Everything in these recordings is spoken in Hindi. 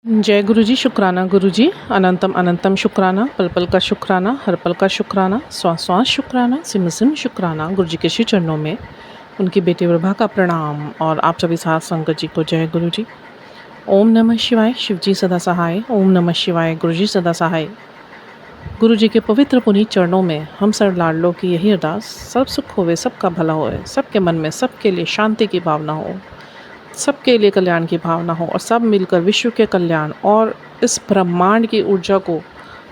जय गुरु जी। शुक्राना गुरु जी। अनंतम अनंतम शुक्राना, पल पल का शुक्राना, हर पल का शुक्राना, श्वास श्वास शुक्राना, सिम सिम शुक्राना। गुरु जी के श्री चरणों में उनकी बेटी प्रभा का प्रणाम और आप सभी साथ संगत जी को जय गुरु जी। ओम नमः शिवाय। शिव जी सदा सहाय। ओम नमः शिवाय। गुरु जी सदा सहाय। गुरु जी के पवित्र पुनीत चरणों में हम सब लाडलों की यही अरदास, सब सुख होवे, सबका भला होवे, सबके मन में सबके लिए शांति की भावना हो, सबके लिए कल्याण की भावना हो और सब मिलकर विश्व के कल्याण और इस ब्रह्मांड की ऊर्जा को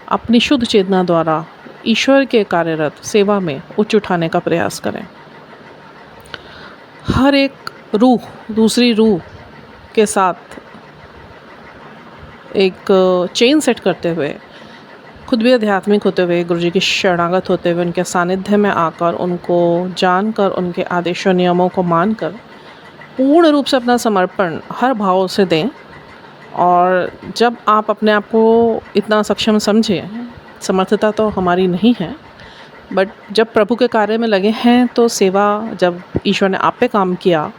अपनी शुद्ध चेतना द्वारा ईश्वर के कार्यरत सेवा में उच्च उठाने का प्रयास करें। हर एक रूह दूसरी रूह के साथ एक चेन सेट करते हुए, खुद भी आध्यात्मिक होते हुए, गुरु जी की शरणागत होते हुए, उनके सानिध्य में आकर, उनको जानकर, उनके आदेशों नियमों को मानकर पूर्ण रूप से अपना समर्पण हर भाव से दें। और जब आप अपने आप को इतना सक्षम समझें, समर्थता तो हमारी नहीं है, बट जब प्रभु के कार्य में लगे हैं तो सेवा, जब ईश्वर ने आप पे काम किया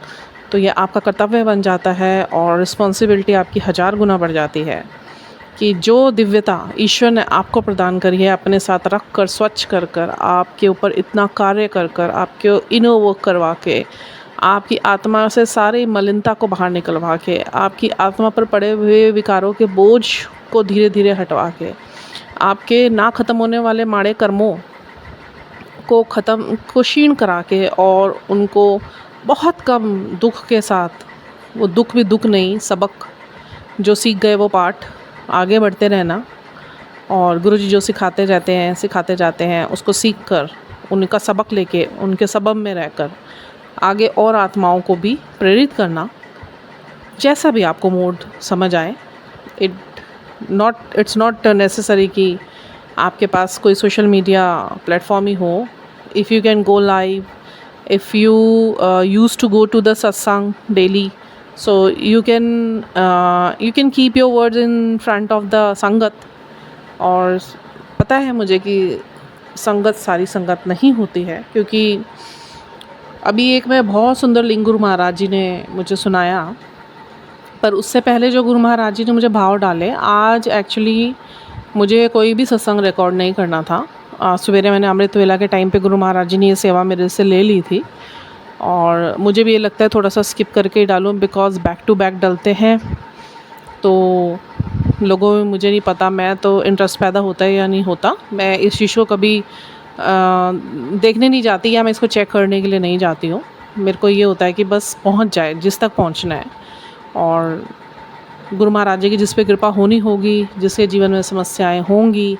तो ये आपका कर्तव्य बन जाता है और रिस्पॉन्सिबिलिटी आपकी 1000 गुना बढ़ जाती है कि जो दिव्यता ईश्वर ने आपको प्रदान करी है, अपने साथ रख कर, स्वच्छ कर कर, आपके ऊपर इतना कार्य कर कर, आपके इनो वर्क करवा के, आपकी आत्मा से सारी मलिनता को बाहर निकलवा के, आपकी आत्मा पर पड़े हुए विकारों के बोझ को धीरे धीरे हटवा के, आपके ना ख़त्म होने वाले माड़े कर्मों को क्षीण करा के और उनको बहुत कम दुख के साथ, वो दुख भी दुख नहीं, सबक जो सीख गए वो पाठ आगे बढ़ते रहना। और गुरु जी जो सिखाते सिखाते जाते हैं उसको सीख कर, उनका सबक लेके, उनके सबब में रहकर आगे और आत्माओं को भी प्रेरित करना। जैसा भी आपको मूड समझ आए, इट्स नॉट नेसेसरी कि आपके पास कोई सोशल मीडिया प्लेटफॉर्म ही हो। If you can go live, if you use to go to the satsang daily, so you can keep your words in front of the sangat. और पता है मुझे कि संगत सारी संगत नहीं होती है, क्योंकि अभी एक मैं बहुत सुंदर लिंग गुरु महाराज जी ने मुझे सुनाया, पर उससे पहले जो गुरु महाराज जी ने मुझे भाव डाले, आज एक्चुअली मुझे कोई भी सत्संग रिकॉर्ड नहीं करना था। सवेरे मैंने अमृत वेला के टाइम पे गुरु महाराज जी ने ये सेवा मेरे से ले ली थी और मुझे भी ये लगता है थोड़ा सा स्किप करके ही डालूं, बिकॉज़ बैक टू बैक डलते हैं तो लोगों में, मुझे नहीं पता, मैं तो इंटरेस्ट पैदा होता है या नहीं होता। मैं इस चीज़ को कभी देखने नहीं जाती या मैं इसको चेक करने के लिए नहीं जाती हूँ। मेरे को ये होता है कि बस पहुँच जाए जिस तक पहुँचना है, और गुरु महाराज जी की जिस पे कृपा होनी होगी, जिसके जीवन में समस्याएं होंगी,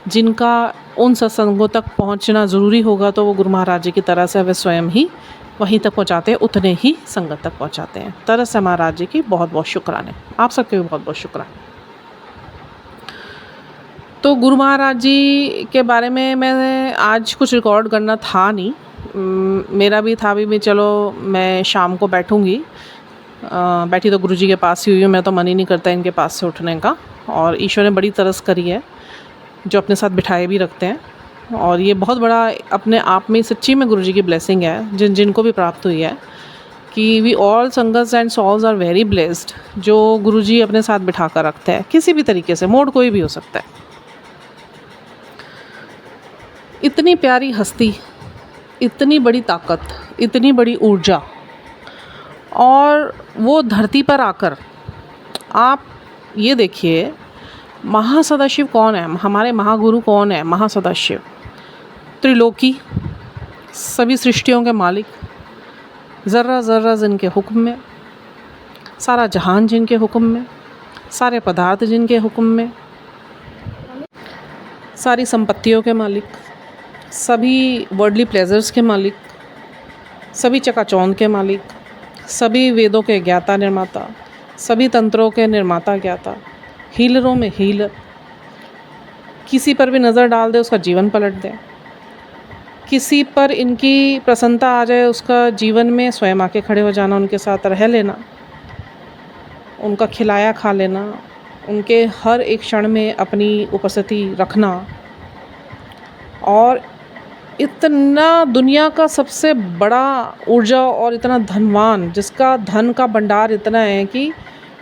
जिनका उन सत्संगों तक पहुँचना ज़रूरी होगा, तो वो गुरु महाराज जी की तरह से वे स्वयं ही वहीं तक पहुँचाते हैं, उतने ही संगत तक पहुँचाते हैं। तरह से महाराज जी की बहुत बहुत शुक्राने, आप सबके भी बहुत बहुत शुक्राने। तो गुरु महाराज जी के बारे में मैं आज कुछ रिकॉर्ड करना था नहीं, मेरा भी था भी चलो मैं शाम को बैठूँगी। बैठी तो गुरु जी के पास ही हुई हूँ, मैं तो मन ही नहीं करता इनके पास से उठने का। और ईश्वर ने बड़ी तरस करी है जो अपने साथ बिठाए भी रखते हैं, और ये बहुत बड़ा अपने आप में सच्ची में गुरु जी की ब्लेसिंग है जिनको भी प्राप्त हुई है, कि we all sangats and souls are very blessed जो गुरु जी अपने साथ बिठा कर रखते हैं, किसी भी तरीके से, मोड कोई भी हो सकता है। इतनी प्यारी हस्ती, इतनी बड़ी ताकत, इतनी बड़ी ऊर्जा, और वो धरती पर आकर आप ये देखिए, महासदाशिव कौन है, हमारे महागुरु कौन है? महासदाशिव त्रिलोकी, सभी सृष्टियों के मालिक, ज़र्रा ज़र्रा जिनके हुक्म में, सारा जहान जिनके हुक्म में, सारे पदार्थ जिनके हुक्म में, सारी संपत्तियों के मालिक, सभी वर्ल्डली प्लेजर्स के मालिक, सभी चकाचौंध के मालिक, सभी वेदों के ज्ञाता निर्माता, सभी तंत्रों के निर्माता ज्ञाता, हीलरों में हीलर। किसी पर भी नज़र डाल दे उसका जीवन पलट दे, किसी पर इनकी प्रसन्नता आ जाए उसका जीवन में स्वयं आके खड़े हो जाना, उनके साथ रह लेना, उनका खिलाया खा लेना, उनके हर एक क्षण में अपनी उपस्थिति रखना। और इतना दुनिया का सबसे बड़ा ऊर्जा और इतना धनवान, जिसका धन का भंडार इतना है कि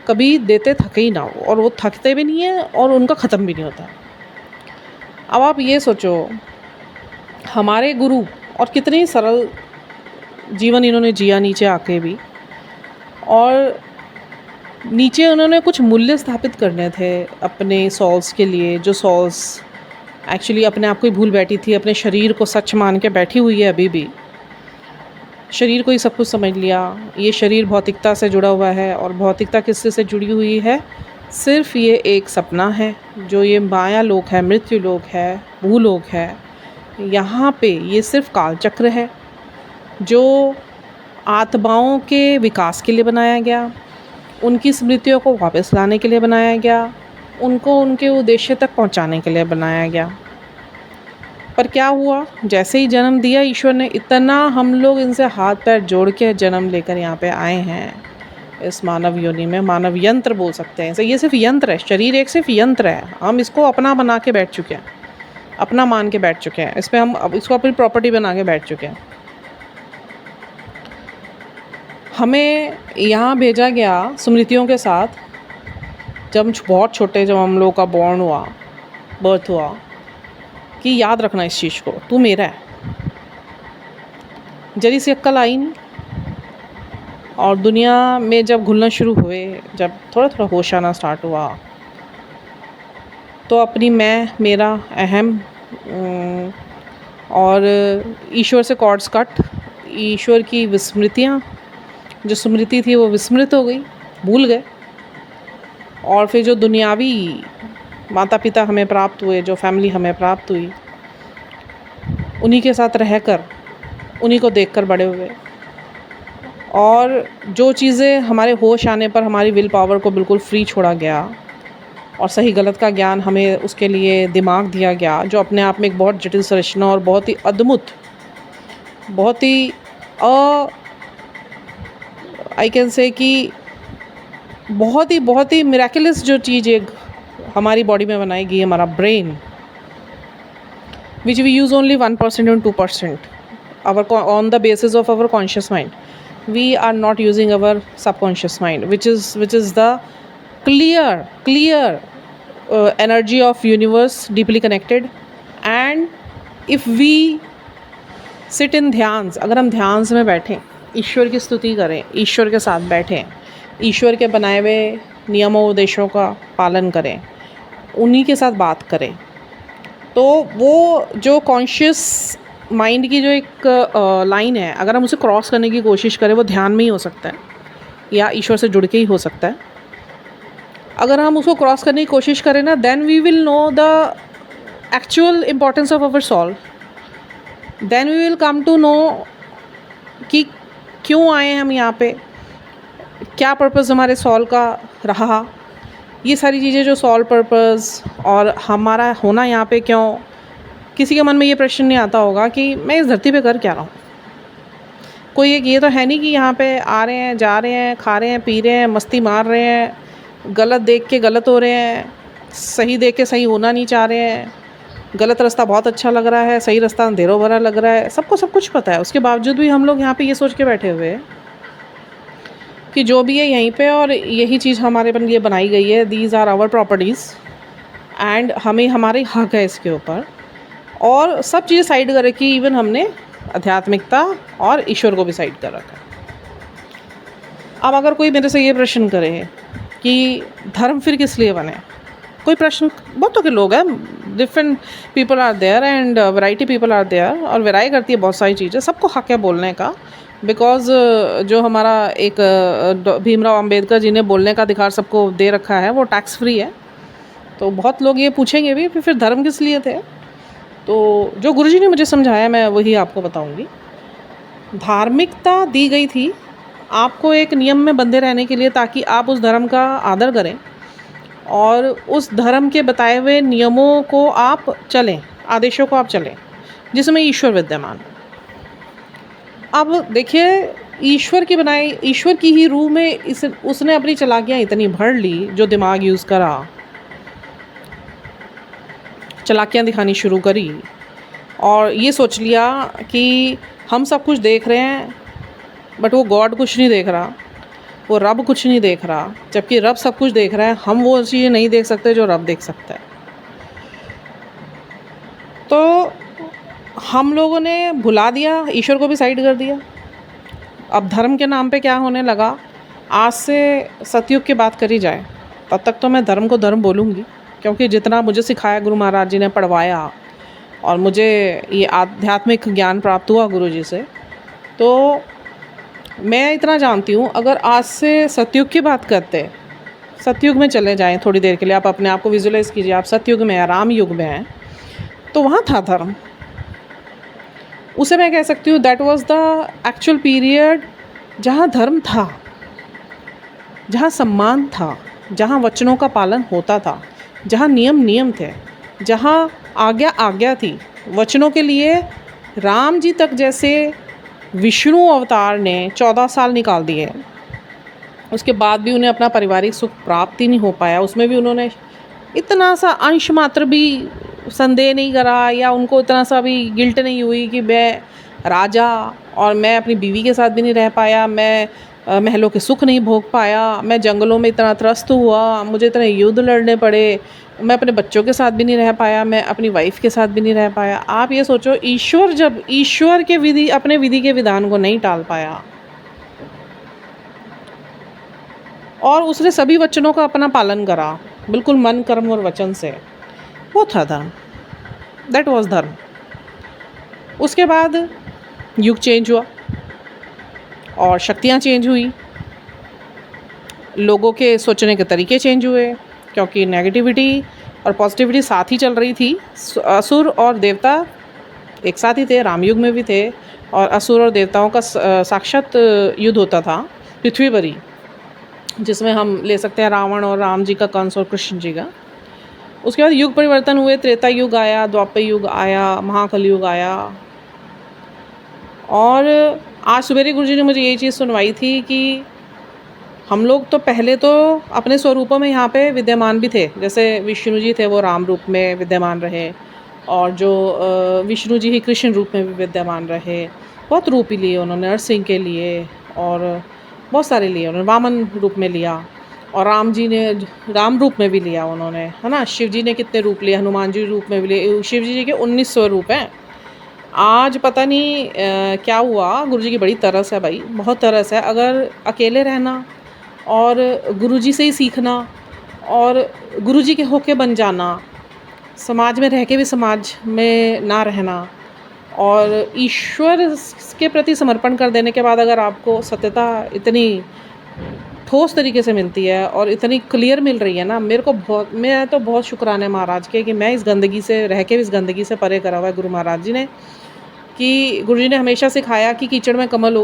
कभी देते थके ही ना हो, और वो थकते भी नहीं हैं और उनका ख़त्म भी नहीं होता। अब आप ये सोचो, हमारे गुरु, और कितनी सरल जीवन इन्होंने जिया नीचे आके भी, और नीचे उन्होंने कुछ मूल्य स्थापित करने थे अपने सॉल्स के लिए, जो सॉल्स एक्चुअली अपने आप को ही भूल बैठी थी, अपने शरीर को सच मान के बैठी हुई है अभी भी। शरीर को ही सब कुछ समझ लिया। ये शरीर भौतिकता से जुड़ा हुआ है, और भौतिकता किससे से जुड़ी हुई है? सिर्फ ये एक सपना है, जो ये माया लोक है, मृत्यु लोक है, भूलोक है। यहाँ पे ये सिर्फ काल चक्र है, जो आत्माओं के विकास के लिए बनाया गया, उनकी स्मृतियों को वापस लाने के लिए बनाया गया, उनको उनके उद्देश्य तक पहुंचाने के लिए बनाया गया। पर क्या हुआ, जैसे ही जन्म दिया ईश्वर ने, इतना हम लोग इनसे हाथ पैर जोड़ के जन्म लेकर यहाँ पे आए हैं इस मानव योनि में। मानव यंत्र बोल सकते हैं इसे। ये सिर्फ यंत्र है, शरीर एक सिर्फ यंत्र है। हम इसको अपना बना के बैठ चुके हैं, अपना मान के बैठ चुके हैं, इस पर हम इसको अपनी प्रॉपर्टी बना के बैठ चुके हैं। हमें यहाँ भेजा गया स्मृतियों के साथ, जब बहुत छोटे, जब हम लोग का बर्थ हुआ, कि याद रखना इस चीज़ को, तू मेरा है। जरी सी अक्ल आई नहीं, और दुनिया में जब घुलना शुरू हुए, जब थोड़ा थोड़ा होश आना स्टार्ट हुआ, तो अपनी मैं, मेरा, अहम और ईश्वर से कॉर्ड्स कट, ईश्वर की विस्मृतियाँ, जो स्मृति थी वो विस्मृत हो गई, भूल गए। और फिर जो दुनियावी माता पिता हमें प्राप्त हुए, जो फैमिली हमें प्राप्त हुई, उन्हीं के साथ रहकर, उन्हीं को देखकर बड़े हुए। और जो चीज़ें हमारे होश आने पर हमारी विल पावर को बिल्कुल फ्री छोड़ा गया, और सही गलत का ज्ञान हमें उसके लिए दिमाग दिया गया, जो अपने आप में एक बहुत जटिल संरचना और बहुत ही अद्भुत, बहुत ही आई कैन से कि बहुत ही मिराकुलस जो चीज़ एक हमारी बॉडी में बनाई गई है, हमारा brain, which we use only 1% and 2% on the basis of our conscious mind. We are not using our subconscious mind, which is the clear energy of universe, deeply connected. And if we sit in ध्यान, अगर हम ध्यान में बैठें, ईश्वर की स्तुति करें, ईश्वर के साथ बैठें, ईश्वर के बनाए हुए नियमों उद्देश्यों का पालन करें, उन्हीं के साथ बात करें, तो वो जो कॉन्शियस माइंड की जो एक लाइन है, अगर हम उसे क्रॉस करने की कोशिश करें, वो ध्यान में ही हो सकता है या ईश्वर से जुड़ के ही हो सकता है। अगर हम उसको क्रॉस करने की कोशिश करें ना, then we will know the actual importance of our soul. Then we will come to know कि क्यों आए हम यहाँ पे, क्या पर्पस हमारे सॉल का रहा। ये सारी चीज़ें जो सॉल पर्पस और हमारा होना यहाँ पे क्यों, किसी के मन में ये प्रश्न नहीं आता होगा कि मैं इस धरती पे कर क्या रहा हूँ। कोई एक ये तो है नहीं कि यहाँ पे आ रहे हैं, जा रहे हैं, खा रहे हैं, पी रहे हैं, मस्ती मार रहे हैं, गलत देख के गलत हो रहे हैं, सही देख के सही होना नहीं चाह रहे हैं, गलत रास्ता बहुत अच्छा लग रहा है, सही रास्ता अंधेरों भरा लग रहा है। सबको सब कुछ पता है, उसके बावजूद भी हम लोग यहाँ पे ये सोच के बैठे हुए हैं कि जो भी है यहीं पे, और यही चीज़ हमारे लिए बनाई गई है, these are our properties, and हमें हमारे हक है इसके ऊपर। और सब चीज़ें साइड कर रखी, इवन हमने आध्यात्मिकता और ईश्वर को भी साइड कर रखा। अब अगर कोई मेरे से ये प्रश्न करे कि धर्म फिर किस लिए बने, कोई प्रश्न, बहुतों के लोग हैं, different people are there and variety people are there, और वेराई करती है बहुत सारी चीज़ें, सबको हक है बोलने का। बिकॉज़ जो हमारा एक भीमराव अंबेडकर जी ने बोलने का अधिकार सबको दे रखा है, वो टैक्स फ्री है। तो बहुत लोग ये पूछेंगे भी फिर धर्म किस लिए थे। तो जो गुरुजी ने मुझे समझाया मैं वही आपको बताऊंगी। धार्मिकता दी गई थी आपको एक नियम में बंधे रहने के लिए, ताकि आप उस धर्म का आदर करें और उस धर्म के बताए हुए नियमों को आप चलें, आदेशों को आप चलें, जिसमें ईश्वर विद्यमान। अब देखिए, ईश्वर की ही रूह में उसने अपनी चालाकियाँ इतनी भर ली, जो दिमाग यूज़ करा, चालाकियाँ दिखानी शुरू करी, और ये सोच लिया कि हम सब कुछ देख रहे हैं, बट वो गॉड कुछ नहीं देख रहा। वो रब कुछ नहीं देख रहा, जबकि रब सब कुछ देख रहा है। हम वो चीज़ें नहीं देख सकते जो रब देख सकता है। तो हम लोगों ने भुला दिया, ईश्वर को भी साइड कर दिया। अब धर्म के नाम पे क्या होने लगा, आज से सतयुग की बात करी जाए तब तक तो मैं धर्म को धर्म बोलूँगी, क्योंकि जितना मुझे सिखाया गुरु महाराज जी ने, पढ़वाया, और मुझे ये आध्यात्मिक ज्ञान प्राप्त हुआ गुरु जी से, तो मैं इतना जानती हूँ, अगर आज से सतयुग की बात करते, सतयुग में चले जाएं थोड़ी देर के लिए, आप अपने आप को विजुलाइज कीजिए, आप सतयुग में हैं, राम युग में हैं, तो वहाँ था धर्म। उसे मैं कह सकती हूँ that was the actual period जहाँ धर्म था, जहाँ सम्मान था, जहाँ वचनों का पालन होता था, जहाँ नियम थे, जहाँ आज्ञा थी। वचनों के लिए राम जी तक जैसे विष्णु अवतार ने 14 साल निकाल दिए, उसके बाद भी उन्हें अपना पारिवारिक सुख प्राप्त ही नहीं हो पाया। उसमें भी उन्होंने इतना सा अंश मात्र भी संदेह नहीं करा, या उनको इतना सा भी गिल्ट नहीं हुई कि मैं राजा और मैं अपनी बीवी के साथ भी नहीं रह पाया, मैं महलों के सुख नहीं भोग पाया, मैं जंगलों में इतना त्रस्त हुआ, मुझे इतने युद्ध लड़ने पड़े, मैं अपने बच्चों के साथ भी नहीं रह पाया, मैं अपनी वाइफ के साथ भी नहीं रह पाया। आप ये सोचो, ईश्वर के विधि, अपने विधि के विधान को नहीं टाल पाया, और उसने सभी वचनों का अपना पालन करा, बिल्कुल मन, कर्म और वचन से। वो था धर्म, दैट वाज धर्म। उसके बाद युग चेंज हुआ और शक्तियाँ चेंज हुई, लोगों के सोचने के तरीके चेंज हुए, क्योंकि नेगेटिविटी और पॉजिटिविटी साथ ही चल रही थी। असुर और देवता एक साथ ही थे, राम युग में भी थे, और असुर और देवताओं का साक्षात युद्ध होता था पृथ्वी पर ही, जिसमें हम ले सकते हैं रावण और राम जी का, कंस और कृष्ण जी का। उसके बाद युग परिवर्तन हुए, त्रेता युग आया, द्वापर युग आया, महाकल युग आया। और आज सवेरे गुरुजी ने मुझे ये चीज़ सुनवाई थी कि हम लोग तो पहले तो अपने स्वरूपों में यहाँ पे विद्यमान भी थे, जैसे विष्णु जी थे वो राम रूप में विद्यमान रहे, और जो विष्णु जी ही कृष्ण रूप में भी विद्यमान रहे, बहुत रूप ही लिए उन्होंने, नरसिंह के लिए और बहुत सारे लिए उन्होंने, वामन रूप में लिया, और राम जी ने राम रूप में भी लिया उन्होंने, है ना। शिव जी ने कितने रूप लिए, हनुमान जी रूप में भी लिए, शिव जी के 19 स्वरूप हैं। आज पता नहीं क्या हुआ, गुरुजी की बड़ी तरस है भाई, बहुत तरस है। अगर अकेले रहना और गुरुजी से ही सीखना और गुरुजी के होके बन जाना, समाज में रह के भी समाज में ना रहना, और ईश्वर के प्रति समर्पण कर देने के बाद अगर आपको सत्यता इतनी ठोस तरीके से मिलती है और इतनी क्लियर मिल रही है ना, मैं तो बहुत शुक्राने महाराज के कि मैं इस गंदगी से रह के भी इस गंदगी से परे करा हुआ है गुरु महाराज जी ने, कि गुरुजी ने हमेशा सिखाया कि कीचड़ में कमल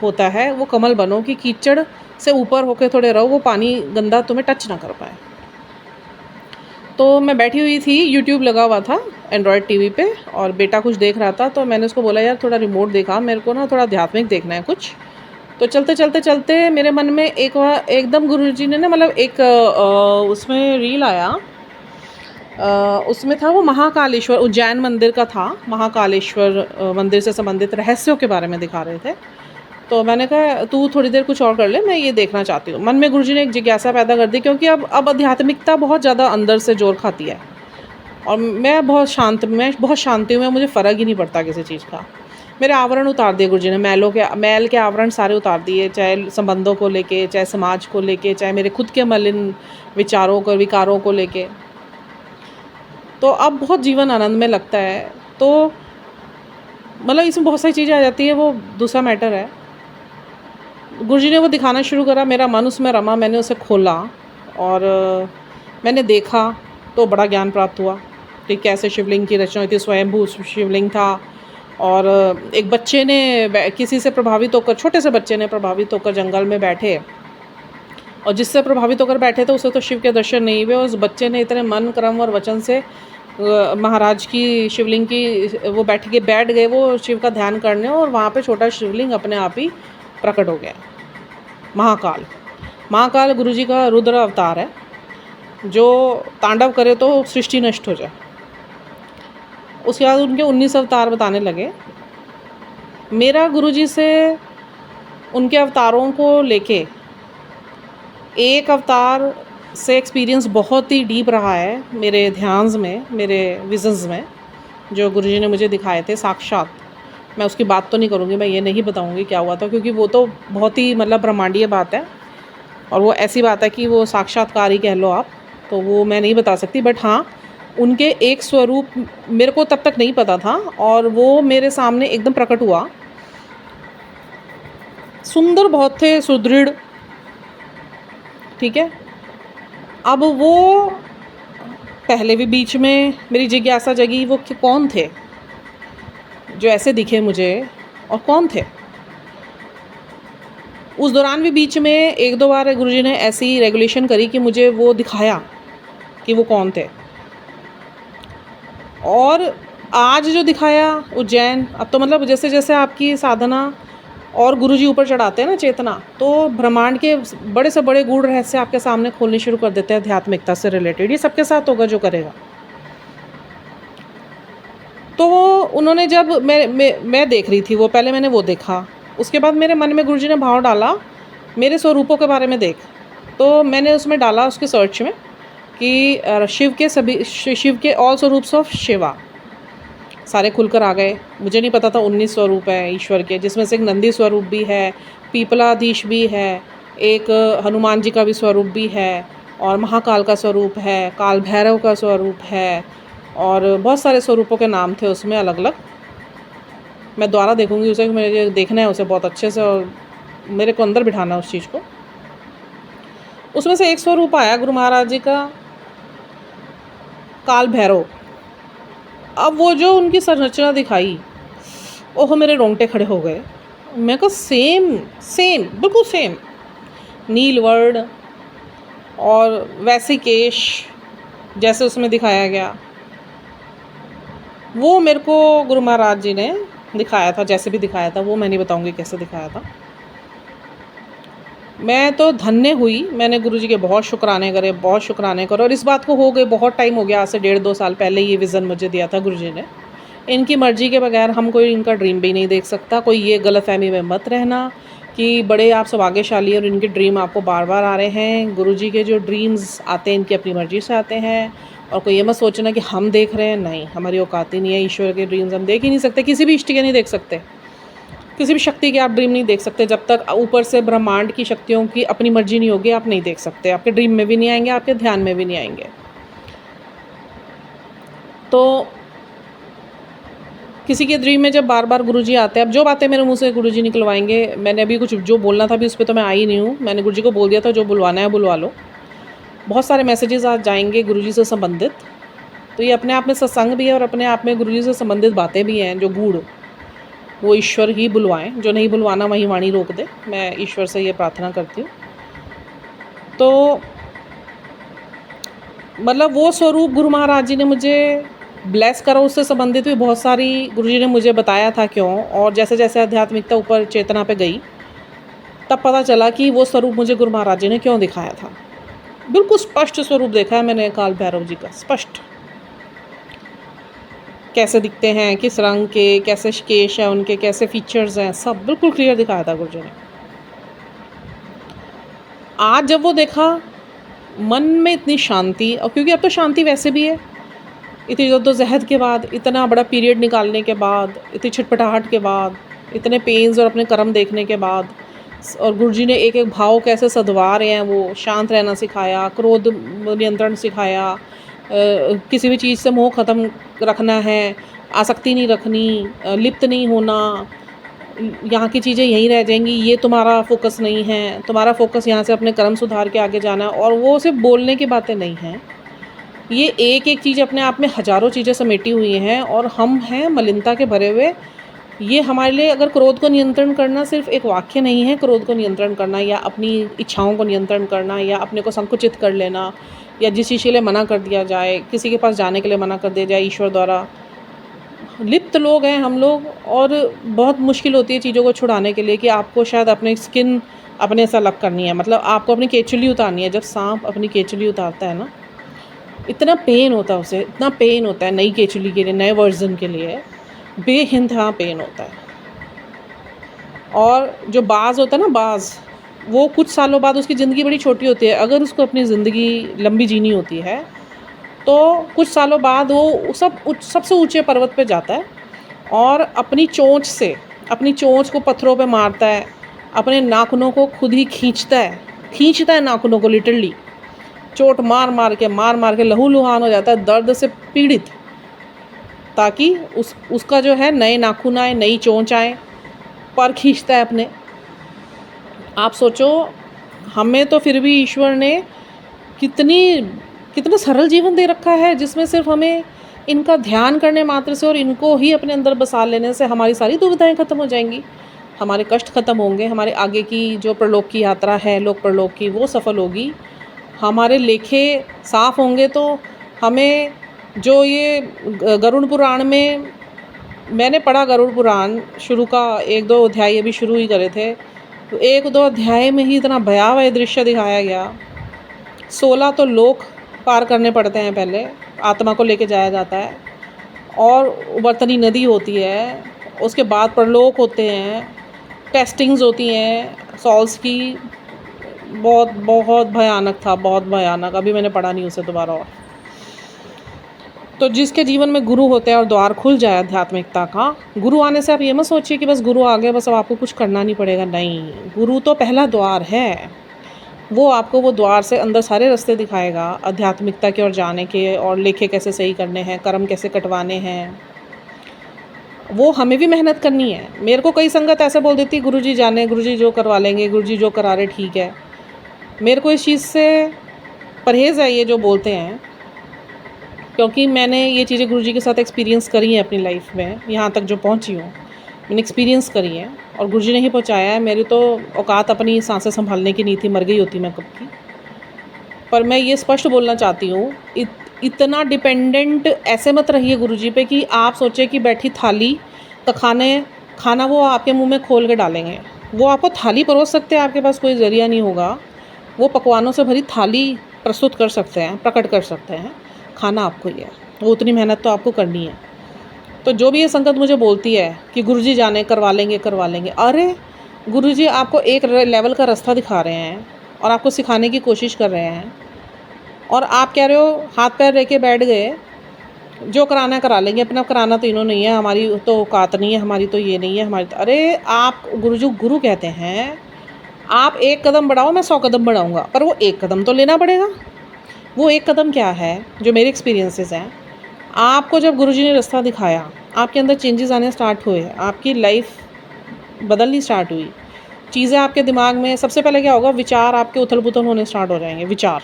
होता है, वो कमल बनो कि कीचड़ से ऊपर होके थोड़े रहो, वो पानी गंदा तुम्हें टच ना कर पाए। तो मैं बैठी हुई थी, यूट्यूब लगा हुआ था एंड्रॉयड टीवी पे, और बेटा कुछ देख रहा था, तो मैंने उसको बोला यार थोड़ा रिमोट देखा, मेरे को ना थोड़ा आध्यात्मिक देखना है कुछ। तो चलते मेरे मन में एकदम गुरुजी ने ना, मतलब एक उसमें रील आया, उसमें था वो महाकालेश्वर, उज्जैन मंदिर का था, महाकालेश्वर मंदिर से संबंधित रहस्यों के बारे में दिखा रहे थे। तो मैंने कहा तू थोड़ी देर कुछ और कर ले, मैं ये देखना चाहती हूँ। मन में गुरुजी ने एक जिज्ञासा पैदा कर दी, क्योंकि अब आध्यात्मिकता बहुत ज़्यादा अंदर से जोर खाती है, और मैं बहुत शांति हूँ, मुझे फ़र्क ही नहीं पड़ता किसी चीज़ का। मेरे आवरण उतार दिए गुरुजी ने, मैल के आवरण सारे उतार दिए, चाहे संबंधों को लेके, चाहे समाज को लेके, चाहे मेरे खुद के मलिन विचारों को, विकारों को लेके। तो अब बहुत जीवन आनंद में लगता है। तो मतलब इसमें बहुत सारी चीज़ें आ जाती है, वो दूसरा मैटर है। गुरुजी ने वो दिखाना शुरू करा, मेरा मन उसमें रमा, मैंने उसे खोला और मैंने देखा, तो बड़ा ज्ञान प्राप्त हुआ कि कैसे शिवलिंग की रचना हुई थी। स्वयंभू शिवलिंग था, और एक बच्चे ने किसी से प्रभावित होकर, छोटे से बच्चे ने प्रभावित होकर जंगल में बैठे, और जिससे प्रभावित होकर बैठे थे उसे तो शिव के दर्शन नहीं हुए। उस बच्चे ने इतने मन, कर्म और वचन से महाराज की शिवलिंग की वो बैठ गए वो शिव का ध्यान करने, और वहाँ पे छोटा शिवलिंग अपने आप ही प्रकट हो गया। महाकाल गुरुजी का रुद्र अवतार है, जो तांडव करे तो सृष्टि नष्ट हो जाए। उसके बाद उनके 19 अवतार बताने लगे। मेरा गुरुजी से उनके अवतारों को लेके एक अवतार से एक्सपीरियंस बहुत ही डीप रहा है मेरे ध्यान में, मेरे विजन्स में, जो गुरुजी ने मुझे दिखाए थे साक्षात। मैं उसकी बात तो नहीं करूँगी, मैं ये नहीं बताऊँगी क्या हुआ था, क्योंकि वो तो बहुत ही मतलब ब्रह्मांडीय बात है और वो ऐसी बात है कि वो साक्षात्कार ही कह लो आप, तो वो मैं नहीं बता सकती। बट हाँ, उनके एक स्वरूप मेरे को तब तक नहीं पता था और वो मेरे सामने एकदम प्रकट हुआ। सुंदर बहुत थे, सुदृढ़, ठीक है। अब वो पहले भी बीच में मेरी जिज्ञासा जगी, वो कौन थे जो ऐसे दिखे मुझे और कौन थे। उस दौरान भी बीच में एक दो बार गुरुजी ने ऐसी रेगुलेशन करी कि मुझे वो दिखाया कि वो कौन थे। और आज जो दिखाया उज्जैन, अब तो मतलब जैसे जैसे आपकी साधना और गुरुजी ऊपर चढ़ाते हैं ना चेतना, तो ब्रह्मांड के बड़े से बड़े गूढ़ रहस्य आपके सामने खोलने शुरू कर देते हैं आध्यात्मिकता से रिलेटेड। ये सबके साथ होगा जो करेगा। तो उन्होंने जब मैं देख रही थी वो, पहले मैंने वो देखा, उसके बाद मेरे मन में गुरुजी ने भाव डाला मेरे स्वरूपों के बारे में देख। तो मैंने उसमें डाला उसके सर्च में कि शिव के ऑल स्वरूप्स ऑफ शिवा सारे खुलकर आ गए। मुझे नहीं पता था 19 स्वरूप है ईश्वर के, जिसमें से एक नंदी स्वरूप भी है, पीपलाधीश भी है, एक हनुमान जी का भी स्वरूप भी है, और महाकाल का स्वरूप है, काल भैरव का स्वरूप है, और बहुत सारे स्वरूपों के नाम थे उसमें अलग अलग। मैं दोबारा देखूँगी उसे, मुझे देखना है उसे बहुत अच्छे से और मेरे को अंदर बिठाना उस चीज़ को। उसमें से एक स्वरूप आया गुरु महाराज जी का, काल भैरव। अब वो जो उनकी संरचना दिखाई, ओह मेरे रोंगटे खड़े हो गए। मैं कहा सेम सेम बिल्कुल सेम, नील वर्ण और वैसे केश जैसे उसमें दिखाया गया, वो मेरे को गुरु महाराज जी ने दिखाया था। जैसे भी दिखाया था वो मैं नहीं बताऊंगी कैसे दिखाया था। मैं तो धन्य हुई, मैंने गुरुजी के बहुत शुक्राने करे, बहुत शुक्राने करे। और इस बात को हो गए बहुत टाइम हो गया, आज से 1.5-2 साल पहले ये विज़न मुझे दिया था गुरुजी ने। इनकी मर्ज़ी के बगैर हम कोई इनका ड्रीम भी नहीं देख सकता। कोई ये गलतफ़हमी में मत रहना कि बड़े आप सौभाग्यशाली और इनके ड्रीम आपको बार बार आ रहे हैं। गुरुजी के जो ड्रीम्स आते हैं इनकी अपनी मर्ज़ी से आते हैं, और कोई ये मत सोचना कि हम देख रहे हैं, नहीं, हमारी औकात ही नहीं है। ईश्वर के ड्रीम्स हम देख ही नहीं सकते, किसी भी इष्ट के नहीं देख सकते, किसी भी शक्ति के आप ड्रीम नहीं देख सकते। जब तक ऊपर से ब्रह्मांड की शक्तियों की अपनी मर्जी नहीं होगी आप नहीं देख सकते। आपके ड्रीम में भी नहीं आएंगे, आपके ध्यान में भी नहीं आएंगे। तो किसी के ड्रीम में जब बार बार गुरुजी आते हैं, अब जो बातें मेरे मुंह से गुरुजी निकलवाएंगे, मैंने अभी कुछ जो बोलना था भी उस पर तो मैं आई नहीं हूँ। मैंने गुरुजी को बोल दिया था जो बुलवाना है बुलवा लो। बहुत सारे मैसेजेस आज जाएंगे गुरुजी से संबंधित, तो ये अपने आप में सत्संग भी है और अपने आप में गुरुजी से संबंधित बातें भी हैं जो गूढ़, वो ईश्वर ही बुलवाएं। जो नहीं बुलवाना वहीं वाणी रोक दे, मैं ईश्वर से ये प्रार्थना करती हूँ। तो मतलब वो स्वरूप गुरु महाराज जी ने मुझे ब्लेस करा, उससे संबंधित भी बहुत सारी गुरुजी ने मुझे बताया था क्यों। और जैसे जैसे आध्यात्मिकता ऊपर चेतना पे गई तब पता चला कि वो स्वरूप मुझे गुरु महाराज जी ने क्यों दिखाया था। बिल्कुल स्पष्ट स्वरूप देखा है मैंने काल भैरव जी का, स्पष्ट कैसे दिखते हैं, किस रंग के, कैसे केश है उनके, कैसे फीचर्स हैं, सब बिल्कुल क्लियर दिखाया था गुरुजी ने। आज जब वो देखा मन में इतनी शांति, और क्योंकि अब तो शांति वैसे भी है, इतनी जद्दोजहद के बाद, इतना बड़ा पीरियड निकालने के बाद, इतनी छटपटाहट के बाद, इतने पेन्स और अपने कर्म देखने के बाद, और गुरुजी ने एक एक भाव कैसे सधवा रहे हैं, वो शांत रहना सिखाया, क्रोध नियंत्रण सिखाया, किसी भी चीज़ से मोह ख़त्म रखना है, आसक्ति नहीं रखनी, लिप्त नहीं होना, यहाँ की चीज़ें यहीं रह जाएंगी, ये तुम्हारा फोकस नहीं है, तुम्हारा फोकस यहाँ से अपने कर्म सुधार के आगे जाना है। और वो सिर्फ बोलने की बातें नहीं हैं, ये एक एक चीज़ अपने आप में हज़ारों चीज़ें समेटी हुई हैं, और हम हैं मलिनता के भरे हुए। ये हमारे लिए अगर क्रोध को नियंत्रण करना सिर्फ एक वाक्य नहीं है, क्रोध को नियंत्रण करना या अपनी इच्छाओं को नियंत्रण करना या अपने को संकुचित कर लेना या जिस चीज़ के लिए मना कर दिया जाए, किसी के पास जाने के लिए मना कर दिया जाए ईश्वर द्वारा। लिप्त लोग हैं हम लोग, और बहुत मुश्किल होती है चीज़ों को छुड़ाने के लिए कि आपको शायद अपनी स्किन अपने से अलग करनी है, मतलब आपको अपनी केचुली उतारनी है। जब सांप अपनी केचुली उतारता है ना, इतना पेन होता है उसे, इतना पेन होता है नई केचुली के लिए, नए वर्जन के लिए बेइंतहा पेन होता है। और जो बाज होता है ना, बाज वो कुछ सालों बाद उसकी ज़िंदगी बड़ी छोटी होती है। अगर उसको अपनी ज़िंदगी लंबी जीनी होती है तो कुछ सालों बाद वो सबसे ऊँचे पर्वत पे जाता है और अपनी चोंच को पत्थरों पे मारता है, अपने नाखूनों को खुद ही खींचता है नाखूनों को लिटरली, चोट मार मार के लहूलुहान हो जाता है दर्द से पीड़ित, ताकि उसका जो है नए नाखून आए, नई चोंच आए, पर खींचता है अपने। आप सोचो, हमें तो फिर भी ईश्वर ने कितना सरल जीवन दे रखा है, जिसमें सिर्फ हमें इनका ध्यान करने मात्र से और इनको ही अपने अंदर बसा लेने से हमारी सारी दुविधाएं ख़त्म हो जाएंगी, हमारे कष्ट ख़त्म होंगे, हमारे आगे की जो परलोक की यात्रा है, लोक परलोक की, वो सफल होगी, हमारे लेखे साफ़ होंगे। तो हमें जो ये गरुड़ पुराण में मैंने पढ़ा, गरुड़ पुराण शुरू का 1-2 अध्याय अभी शुरू ही करे थे, तो 1-2 अध्याय में ही इतना भयावह दृश्य दिखाया गया। 16 तो लोक पार करने पड़ते हैं, पहले आत्मा को लेके जाया जाता है और उबरतनी नदी होती है, उसके बाद परलोक होते हैं, टेस्टिंग्स होती हैं सॉल्स की। बहुत बहुत भयानक था, बहुत भयानक। अभी मैंने पढ़ा नहीं उसे दोबारा। और तो जिसके जीवन में गुरु होते हैं और द्वार खुल जाए आध्यात्मिकता का, गुरु आने से आप ये मत सोचिए कि बस गुरु आ गए, बस अब आपको कुछ करना नहीं पड़ेगा। नहीं, गुरु तो पहला द्वार है। वो आपको वो द्वार से अंदर सारे रास्ते दिखाएगा आध्यात्मिकता की ओर जाने के, और लेखे कैसे सही करने हैं, कर्म कैसे कटवाने हैं। वो हमें भी मेहनत करनी है। मेरे को कई संगत ऐसे बोल देती, गुरुजी जाने, गुरुजी जो करवा लेंगे, गुरुजी जो करा रहे ठीक है। मेरे को इस चीज़ से परहेज़ है ये जो बोलते हैं, क्योंकि मैंने ये चीज़ें गुरुजी के साथ एक्सपीरियंस करी हैं अपनी लाइफ में। यहाँ तक जो पहुँची हूँ मैंने एक्सपीरियंस करी है, और गुरुजी ने ही पहुँचाया है। मेरी तो औकात अपनी सांसें संभालने की नहीं थी, मर गई होती मैं कब की। पर मैं ये स्पष्ट बोलना चाहती हूँ, इतना डिपेंडेंट ऐसे मत रहिए गुरुजी पे कि आप सोचें कि बैठी थाली तो खाना वो आपके मुंह में खोल के डालेंगे। वो आपको थाली परोस सकते हैं, आपके पास कोई ज़रिया नहीं होगा। वो पकवानों से भरी थाली प्रस्तुत कर सकते हैं, प्रकट कर सकते हैं, खाना आपको ही है। वो उतनी मेहनत तो आपको करनी है। तो जो भी ये संगत मुझे बोलती है कि गुरुजी जाने करवा लेंगे, अरे गुरुजी आपको एक लेवल का रास्ता दिखा रहे हैं और आपको सिखाने की कोशिश कर रहे हैं, और आप कह रहे हो हाथ पैर रह के बैठ गए, जो कराना है करा लेंगे, अपना कराना तो इन्होंने नहीं है, हमारी तो औकात नहीं है, हमारी तो ये नहीं है, हमारी तो। अरे आप गुरु कहते हैं आप एक कदम बढ़ाओ, मैं 100 कदम बढ़ाऊँगा, पर वो एक कदम तो लेना पड़ेगा। वो एक कदम क्या है, जो मेरे एक्सपीरियंसेस हैं, आपको जब गुरुजी ने रास्ता दिखाया, आपके अंदर चेंजेस आने स्टार्ट हुए, आपकी लाइफ बदलनी स्टार्ट हुई, चीज़ें आपके दिमाग में, सबसे पहले क्या होगा, विचार आपके उथल पुथल होने स्टार्ट हो जाएंगे। विचार,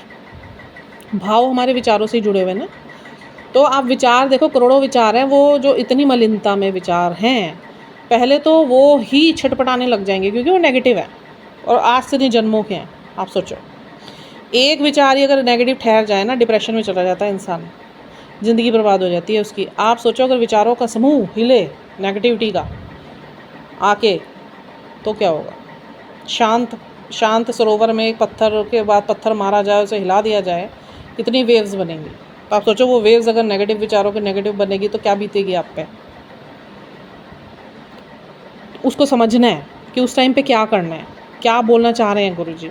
भाव हमारे विचारों से ही जुड़े हुए ना। तो आप विचार देखो, करोड़ों विचार हैं, वो जो इतनी मलिनता में विचार हैं, पहले तो वो ही छटपटाने लग जाएंगे, क्योंकि वो नेगेटिव है और आज से नहीं जन्मों के हैं। आप सोचो, एक विचार ही अगर नेगेटिव ठहर जाए ना, डिप्रेशन में चला जाता है इंसान, ज़िंदगी बर्बाद हो जाती है उसकी। आप सोचो अगर विचारों का समूह हिले नेगेटिविटी का आके, तो क्या होगा। शांत सरोवर में एक पत्थर के बाद पत्थर मारा जाए, उसे हिला दिया जाए, कितनी वेव्स बनेंगी। तो आप सोचो वो वेव्स अगर नेगेटिव विचारों के नेगेटिव बनेगी तो क्या बीतेगी आप पे। उसको समझना है कि उस टाइम पे क्या करना है, क्या बोलना चाह रहे हैं गुरुजी,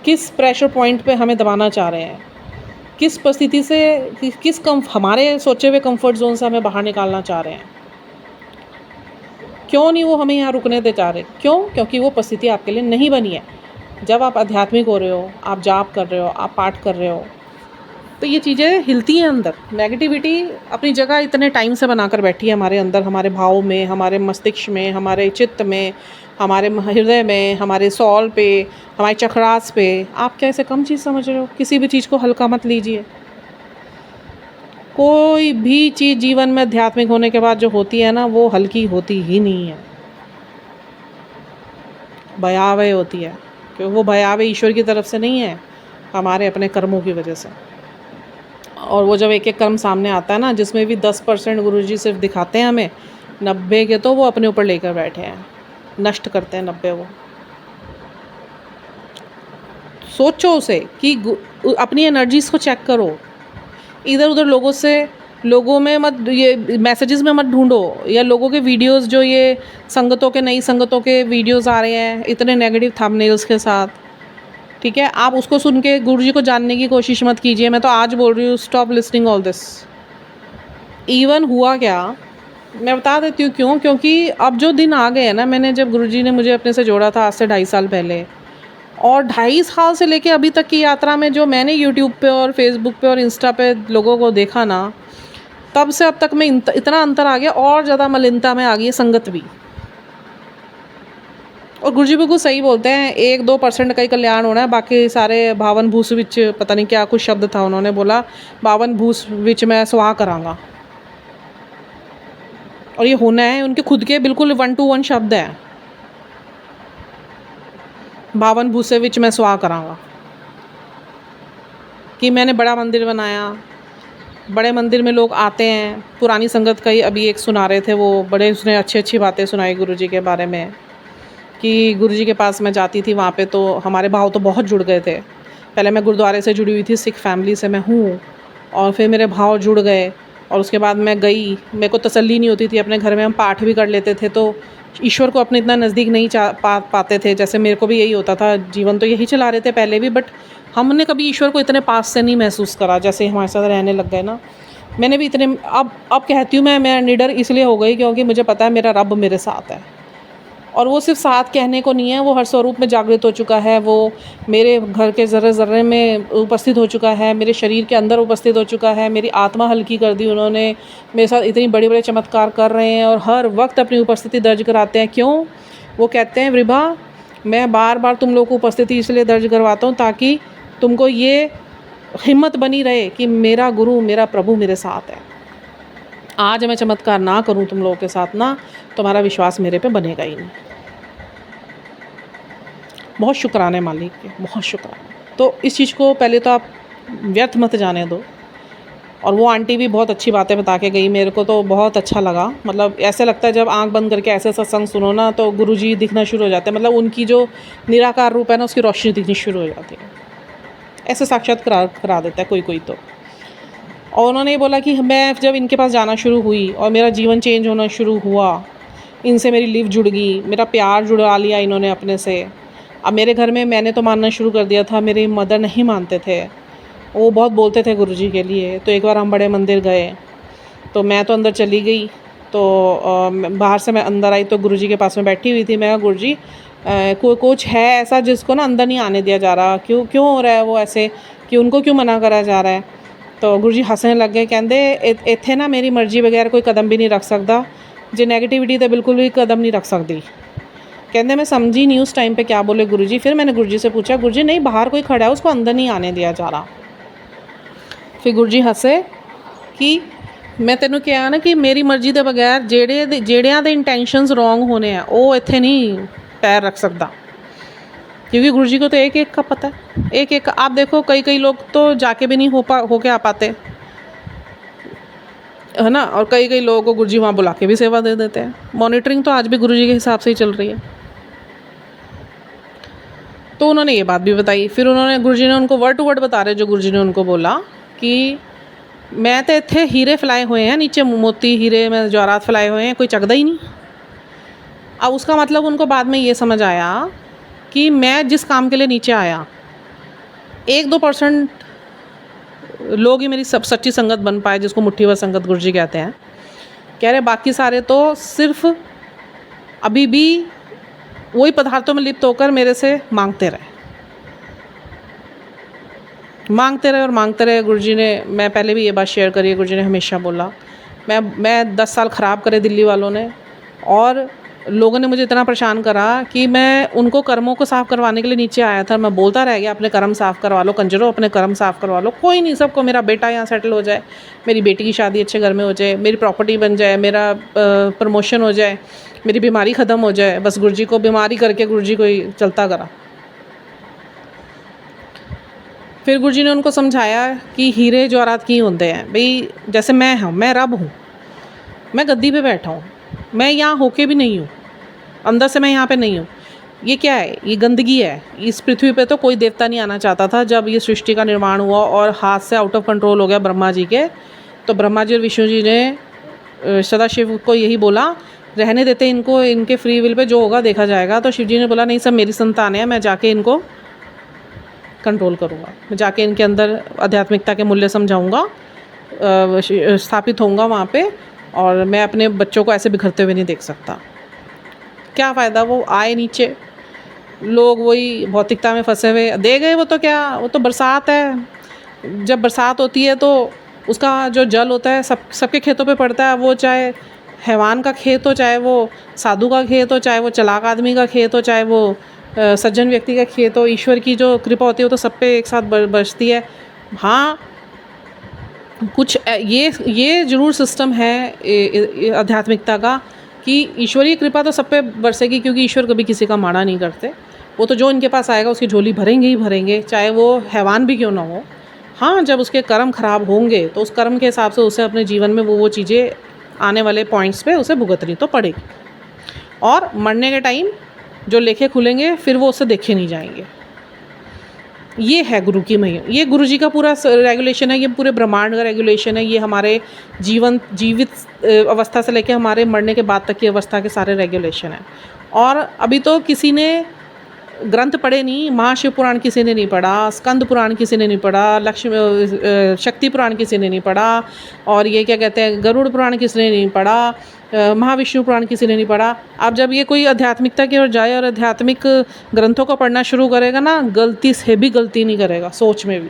किस प्रेशर पॉइंट पे हमें दबाना चाह रहे हैं, किस परिस्थिति से हमारे सोचे हुए कंफर्ट जोन से हमें बाहर निकालना चाह रहे हैं। क्यों नहीं वो हमें यहाँ रुकने दे चाह रहे, क्यों? क्योंकि वो परिस्थिति आपके लिए नहीं बनी है। जब आप आध्यात्मिक हो रहे हो, आप जाप कर रहे हो, आप पाठ कर रहे हो, तो ये चीज़ें हिलती हैं अंदर। नेगेटिविटी अपनी जगह इतने टाइम से बनाकर बैठी है हमारे अंदर, हमारे भाव में, हमारे मस्तिष्क में, हमारे चित्त में, हमारे हृदय में, हमारे सॉल पे, हमारे चक्रास पे। आप क्या इसे कम चीज़ समझ रहे हो? किसी भी चीज़ को हल्का मत लीजिए। कोई भी चीज़ जीवन में आध्यात्मिक होने के बाद जो होती है ना, वो हल्की होती ही नहीं है, भयावह होती है। क्योंकि वो भयावह ईश्वर की तरफ से नहीं है, हमारे अपने कर्मों की वजह से। और वो जब एक एक कर्म सामने आता है ना, जिसमें भी 10% गुरुजी सिर्फ दिखाते हैं हमें, 90 के तो वो अपने ऊपर लेकर बैठे हैं, नष्ट करते हैं 90 वो। सोचो उसे कि अपनी एनर्जीज़ को चेक करो, इधर उधर लोगों से लोगों में मत, ये मैसेजेस में मत ढूंढो, या लोगों के वीडियोस जो ये संगतों के, नई संगतों के वीडियोस आ रहे हैं इतने नेगेटिव थंबनेल्स के साथ, ठीक है, आप उसको सुन के गुरु जी को जानने की कोशिश मत कीजिए। मैं तो आज बोल रही हूँ, stop listening all this. Even हुआ क्या, मैं बता देती हूँ क्यों, क्योंकि अब जो दिन आ गए हैं ना, मैंने जब गुरु जी ने मुझे अपने से जोड़ा था आज से 2.5 साल पहले, और 2.5 साल से लेके अभी तक की यात्रा में जो मैंने यूट्यूब पे और फेसबुक पे और इंस्टा पे लोगों को देखा ना, तब से अब तक में इतना अंतर आ गया, और ज़्यादा मलिनता में आ गई है संगत भी। और गुरु जी बिल्कुल सही बोलते हैं, 1-2% का ही कल्याण होना है, बाकी सारे भावन भूस विच, पता नहीं क्या कुछ शब्द था, उन्होंने बोला भावन भूस विच मैं स्वाह करांगा, और ये होना है उनके खुद के बिल्कुल 1 to 1 शब्द है, भावन भूसे विच मैं स्वाह करांगा। कि मैंने बड़ा मंदिर बनाया, बड़े मंदिर में लोग आते हैं, पुरानी संगत का ही अभी एक सुना रहे थे, वो बड़े उसने अच्छी बातें सुनाई गुरु जी के बारे में, कि गुरु जी के पास मैं जाती थी, वहाँ पे तो हमारे भाव तो बहुत जुड़ गए थे। पहले मैं गुरुद्वारे से जुड़ी हुई थी, सिख फैमिली से मैं हूँ, और फिर मेरे भाव जुड़ गए, और उसके बाद मैं गई, मेरे को तसल्ली नहीं होती थी, अपने घर में हम पाठ भी कर लेते थे, तो ईश्वर को अपने इतना नज़दीक नहीं पाते थे, जैसे मेरे को भी यही होता था, जीवन तो यही चला रहे थे पहले भी, बट हमने कभी ईश्वर को इतने पास से नहीं महसूस करा जैसे हमारे साथ रहने लग गए ना। मैंने भी इतने, अब कहती हूँ मैं निडर इसलिए हो गई क्योंकि मुझे पता है मेरा रब मेरे साथ है, और वो सिर्फ साथ कहने को नहीं है, वो हर स्वरूप में जागृत हो चुका है, वो मेरे घर के ज़र्रे ज़र्रे में उपस्थित हो चुका है, मेरे शरीर के अंदर उपस्थित हो चुका है, मेरी आत्मा हल्की कर दी उन्होंने, मेरे साथ इतनी बड़े बड़े चमत्कार कर रहे हैं, और हर वक्त अपनी उपस्थिति दर्ज कराते हैं। क्यों? वो कहते हैं, वृभा मैं बार बार तुम लोग को उपस्थिति इसलिए दर्ज करवाता हूँ ताकि तुमको ये हिम्मत बनी रहे कि मेरा गुरु, मेरा प्रभु मेरे साथ है। आज मैं चमत्कार ना करूं तुम लोगों के साथ ना, तुम्हारा विश्वास मेरे पे बनेगा ही नहीं। बहुत शुक्राने मालिक के, बहुत शुक्राने। तो इस चीज़ को पहले तो आप व्यर्थ मत जाने दो। और वो आंटी भी बहुत अच्छी बातें बता के गई, मेरे को तो बहुत अच्छा लगा। मतलब ऐसे लगता है जब आंख बंद करके ऐसे सत्संग सुनो ना, तो गुरुजी दिखना शुरू हो जाते हैं, मतलब उनकी जो निराकार रूप है ना, उसकी रोशनी दिखनी शुरू हो जाती है। ऐसे साक्षात्कार करा देता है कोई कोई तो। और उन्होंने ये बोला कि मैं जब इनके पास जाना शुरू हुई और मेरा जीवन चेंज होना शुरू हुआ, इनसे मेरी लिव जुड़ गई, मेरा प्यार जुड़ा लिया इन्होंने अपने से। अब मेरे घर में मैंने तो मानना शुरू कर दिया था, मेरी मदर नहीं मानते थे, वो बहुत बोलते थे गुरुजी के लिए। तो एक बार हम बड़े मंदिर गए, तो मैं तो अंदर चली गई, तो बाहर से मैं अंदर आई तो गुरुजी के पास में बैठी हुई थी। मैं कहा गुरुजी कुछ है ऐसा जिसको ना अंदर नहीं आने दिया जा रहा, क्यों हो रहा है वो ऐसे, कि उनको क्यों मना करा जा रहा है। तो गुरुजी हंसने लग गए, कहते इत्थे ना मेरी मर्जी बगैर कोई कदम भी नहीं रख सकता, जो नेगेटिविटी तो बिल्कुल भी कदम नहीं रख सकती। कहते मैं समझी नहीं उस टाइम पे क्या बोले गुरुजी। फिर मैंने गुरुजी से पूछा, गुरुजी नहीं बाहर कोई खड़ा है, उसको अंदर नहीं आने दिया जा रहा। फिर गुरुजी हंसे कि मैं तेनों कहा ना कि मेरी मर्जी के बगैर जेड़ियां दे इंटेंशनस रॉन्ग होने हैं वो इत्थे नहीं पैर रख सकता, क्योंकि गुरुजी को तो एक एक का पता है, एक एक। आप देखो कई लोग तो जाके भी नहीं होके आ पाते है ना, और कई लोगों को गुरुजी वहाँ बुला के भी सेवा दे देते हैं। मॉनिटरिंग तो आज भी गुरुजी के हिसाब से ही चल रही है। तो उन्होंने ये बात भी बताई। फिर उन्होंने, गुरुजी ने उनको वर्ड टू वर्ड बता रहे जो गुरुजी ने उनको बोला कि मैं तो इत्थे हीरे फैलाए हुए हैं, नीचे मोती हीरे में जवाहरात फैलाए हुए हैं, कोई चकदा ही नहीं। अब उसका मतलब उनको बाद में ये समझ आया कि मैं जिस काम के लिए नीचे आया, 1-2% लोग ही मेरी सब सच्ची संगत बन पाए, जिसको मुट्ठी भर संगत गुरुजी कहते हैं। कह रहे बाकी सारे तो सिर्फ अभी भी वही पदार्थों में लिप्त होकर मेरे से मांगते रहे और मांगते रहे। गुरुजी ने, मैं पहले भी ये बात शेयर करी है, गुरुजी ने हमेशा बोला मैं 10 साल ख़राब करे दिल्ली वालों ने, और लोगों ने मुझे इतना परेशान करा कि मैं उनको कर्मों को साफ़ करवाने के लिए नीचे आया था। मैं बोलता रह गया अपने कर्म साफ़ करवा लो कंजरों, अपने कर्म साफ़ करवा लो। कोई नहीं, सबको मेरा बेटा यहाँ सेटल हो जाए, मेरी बेटी की शादी अच्छे घर में हो जाए, मेरी प्रॉपर्टी बन जाए, मेरा प्रमोशन हो जाए, मेरी बीमारी ख़त्म हो जाए। बस गुरुजी को बीमारी करके गुरुजी को ही चलता करा। फिर गुरुजी ने उनको समझाया कि हीरे जवाहरात की होते हैं भाई, जैसे मैं हूँ, मैं रब हूँ, मैं गद्दी पे बैठा हूँ, मैं यहाँ होके भी नहीं हूँ, अंदर से मैं यहाँ पे नहीं हूँ। ये क्या है? ये गंदगी है। इस पृथ्वी पे तो कोई देवता नहीं आना चाहता था। जब ये सृष्टि का निर्माण हुआ और हाथ से आउट ऑफ कंट्रोल हो गया ब्रह्मा जी के, तो ब्रह्मा जी और विष्णु जी ने सदाशिव को यही बोला, रहने देते इनको, इनके फ्री विल पे जो होगा देखा जाएगा। तो शिव जी ने बोला नहीं, सब मेरी संतान है, मैं जाके इनको कंट्रोल करूँगा, मैं जाके इनके अंदर आध्यात्मिकता के मूल्य समझाऊँगा, स्थापित होऊंगा वहाँ पे, और मैं अपने बच्चों को ऐसे बिखरते हुए नहीं देख सकता। क्या फ़ायदा, वो आए नीचे, लोग वही भौतिकता में फंसे हुए दे गए। वो तो क्या, वो तो बरसात है, जब बरसात होती है तो उसका जो जल होता है सबके खेतों पे पड़ता है, वो चाहे हैवान का खेत हो, चाहे वो साधु का खेत हो, चाहे वो चालाक आदमी का खेत हो, चाहे वो सज्जन व्यक्ति का खेत हो। ईश्वर की जो कृपा होती है वो तो सब पे एक साथ बरसती है। हाँ, कुछ ये ज़रूर सिस्टम है आध्यात्मिकता का कि ईश्वरीय कृपा तो सब पे बरसेगी, क्योंकि ईश्वर कभी किसी का माड़ा नहीं करते। वो तो जो इनके पास आएगा उसकी झोली भरेंगे ही भरेंगे, चाहे वो हैवान भी क्यों ना हो। हाँ, जब उसके कर्म खराब होंगे तो उस कर्म के हिसाब से उसे अपने जीवन में वो चीज़ें आने वाले पॉइंट्स पे उसे भुगतनी तो पड़ेगी, और मरने के टाइम जो लेखे खुलेंगे फिर वो उससे देखे नहीं जाएंगे। ये है गुरु की महिमा, ये गुरु जी का पूरा रेगुलेशन है, ये पूरे ब्रह्मांड का रेगुलेशन है, ये हमारे जीवित अवस्था से लेकर हमारे मरने के बाद तक की अवस्था के सारे रेगुलेशन हैं। और अभी तो किसी ने ग्रंथ पढ़े नहीं, महाशिव पुराण किसी ने नहीं पढ़ा, स्कंद पुराण किसी ने नहीं पढ़ा, लक्ष्मी शक्ति पुराण किसी ने नहीं पढ़ा, और ये क्या कहते हैं गरुड़ पुराण किसी ने नहीं पढ़ा, महाविष्णु पुराण किसी ने नहीं पढ़ा। अब जब ये कोई आध्यात्मिकता की ओर जाए और आध्यात्मिक ग्रंथों को पढ़ना शुरू करेगा ना, गलती से भी गलती नहीं करेगा, सोच में भी।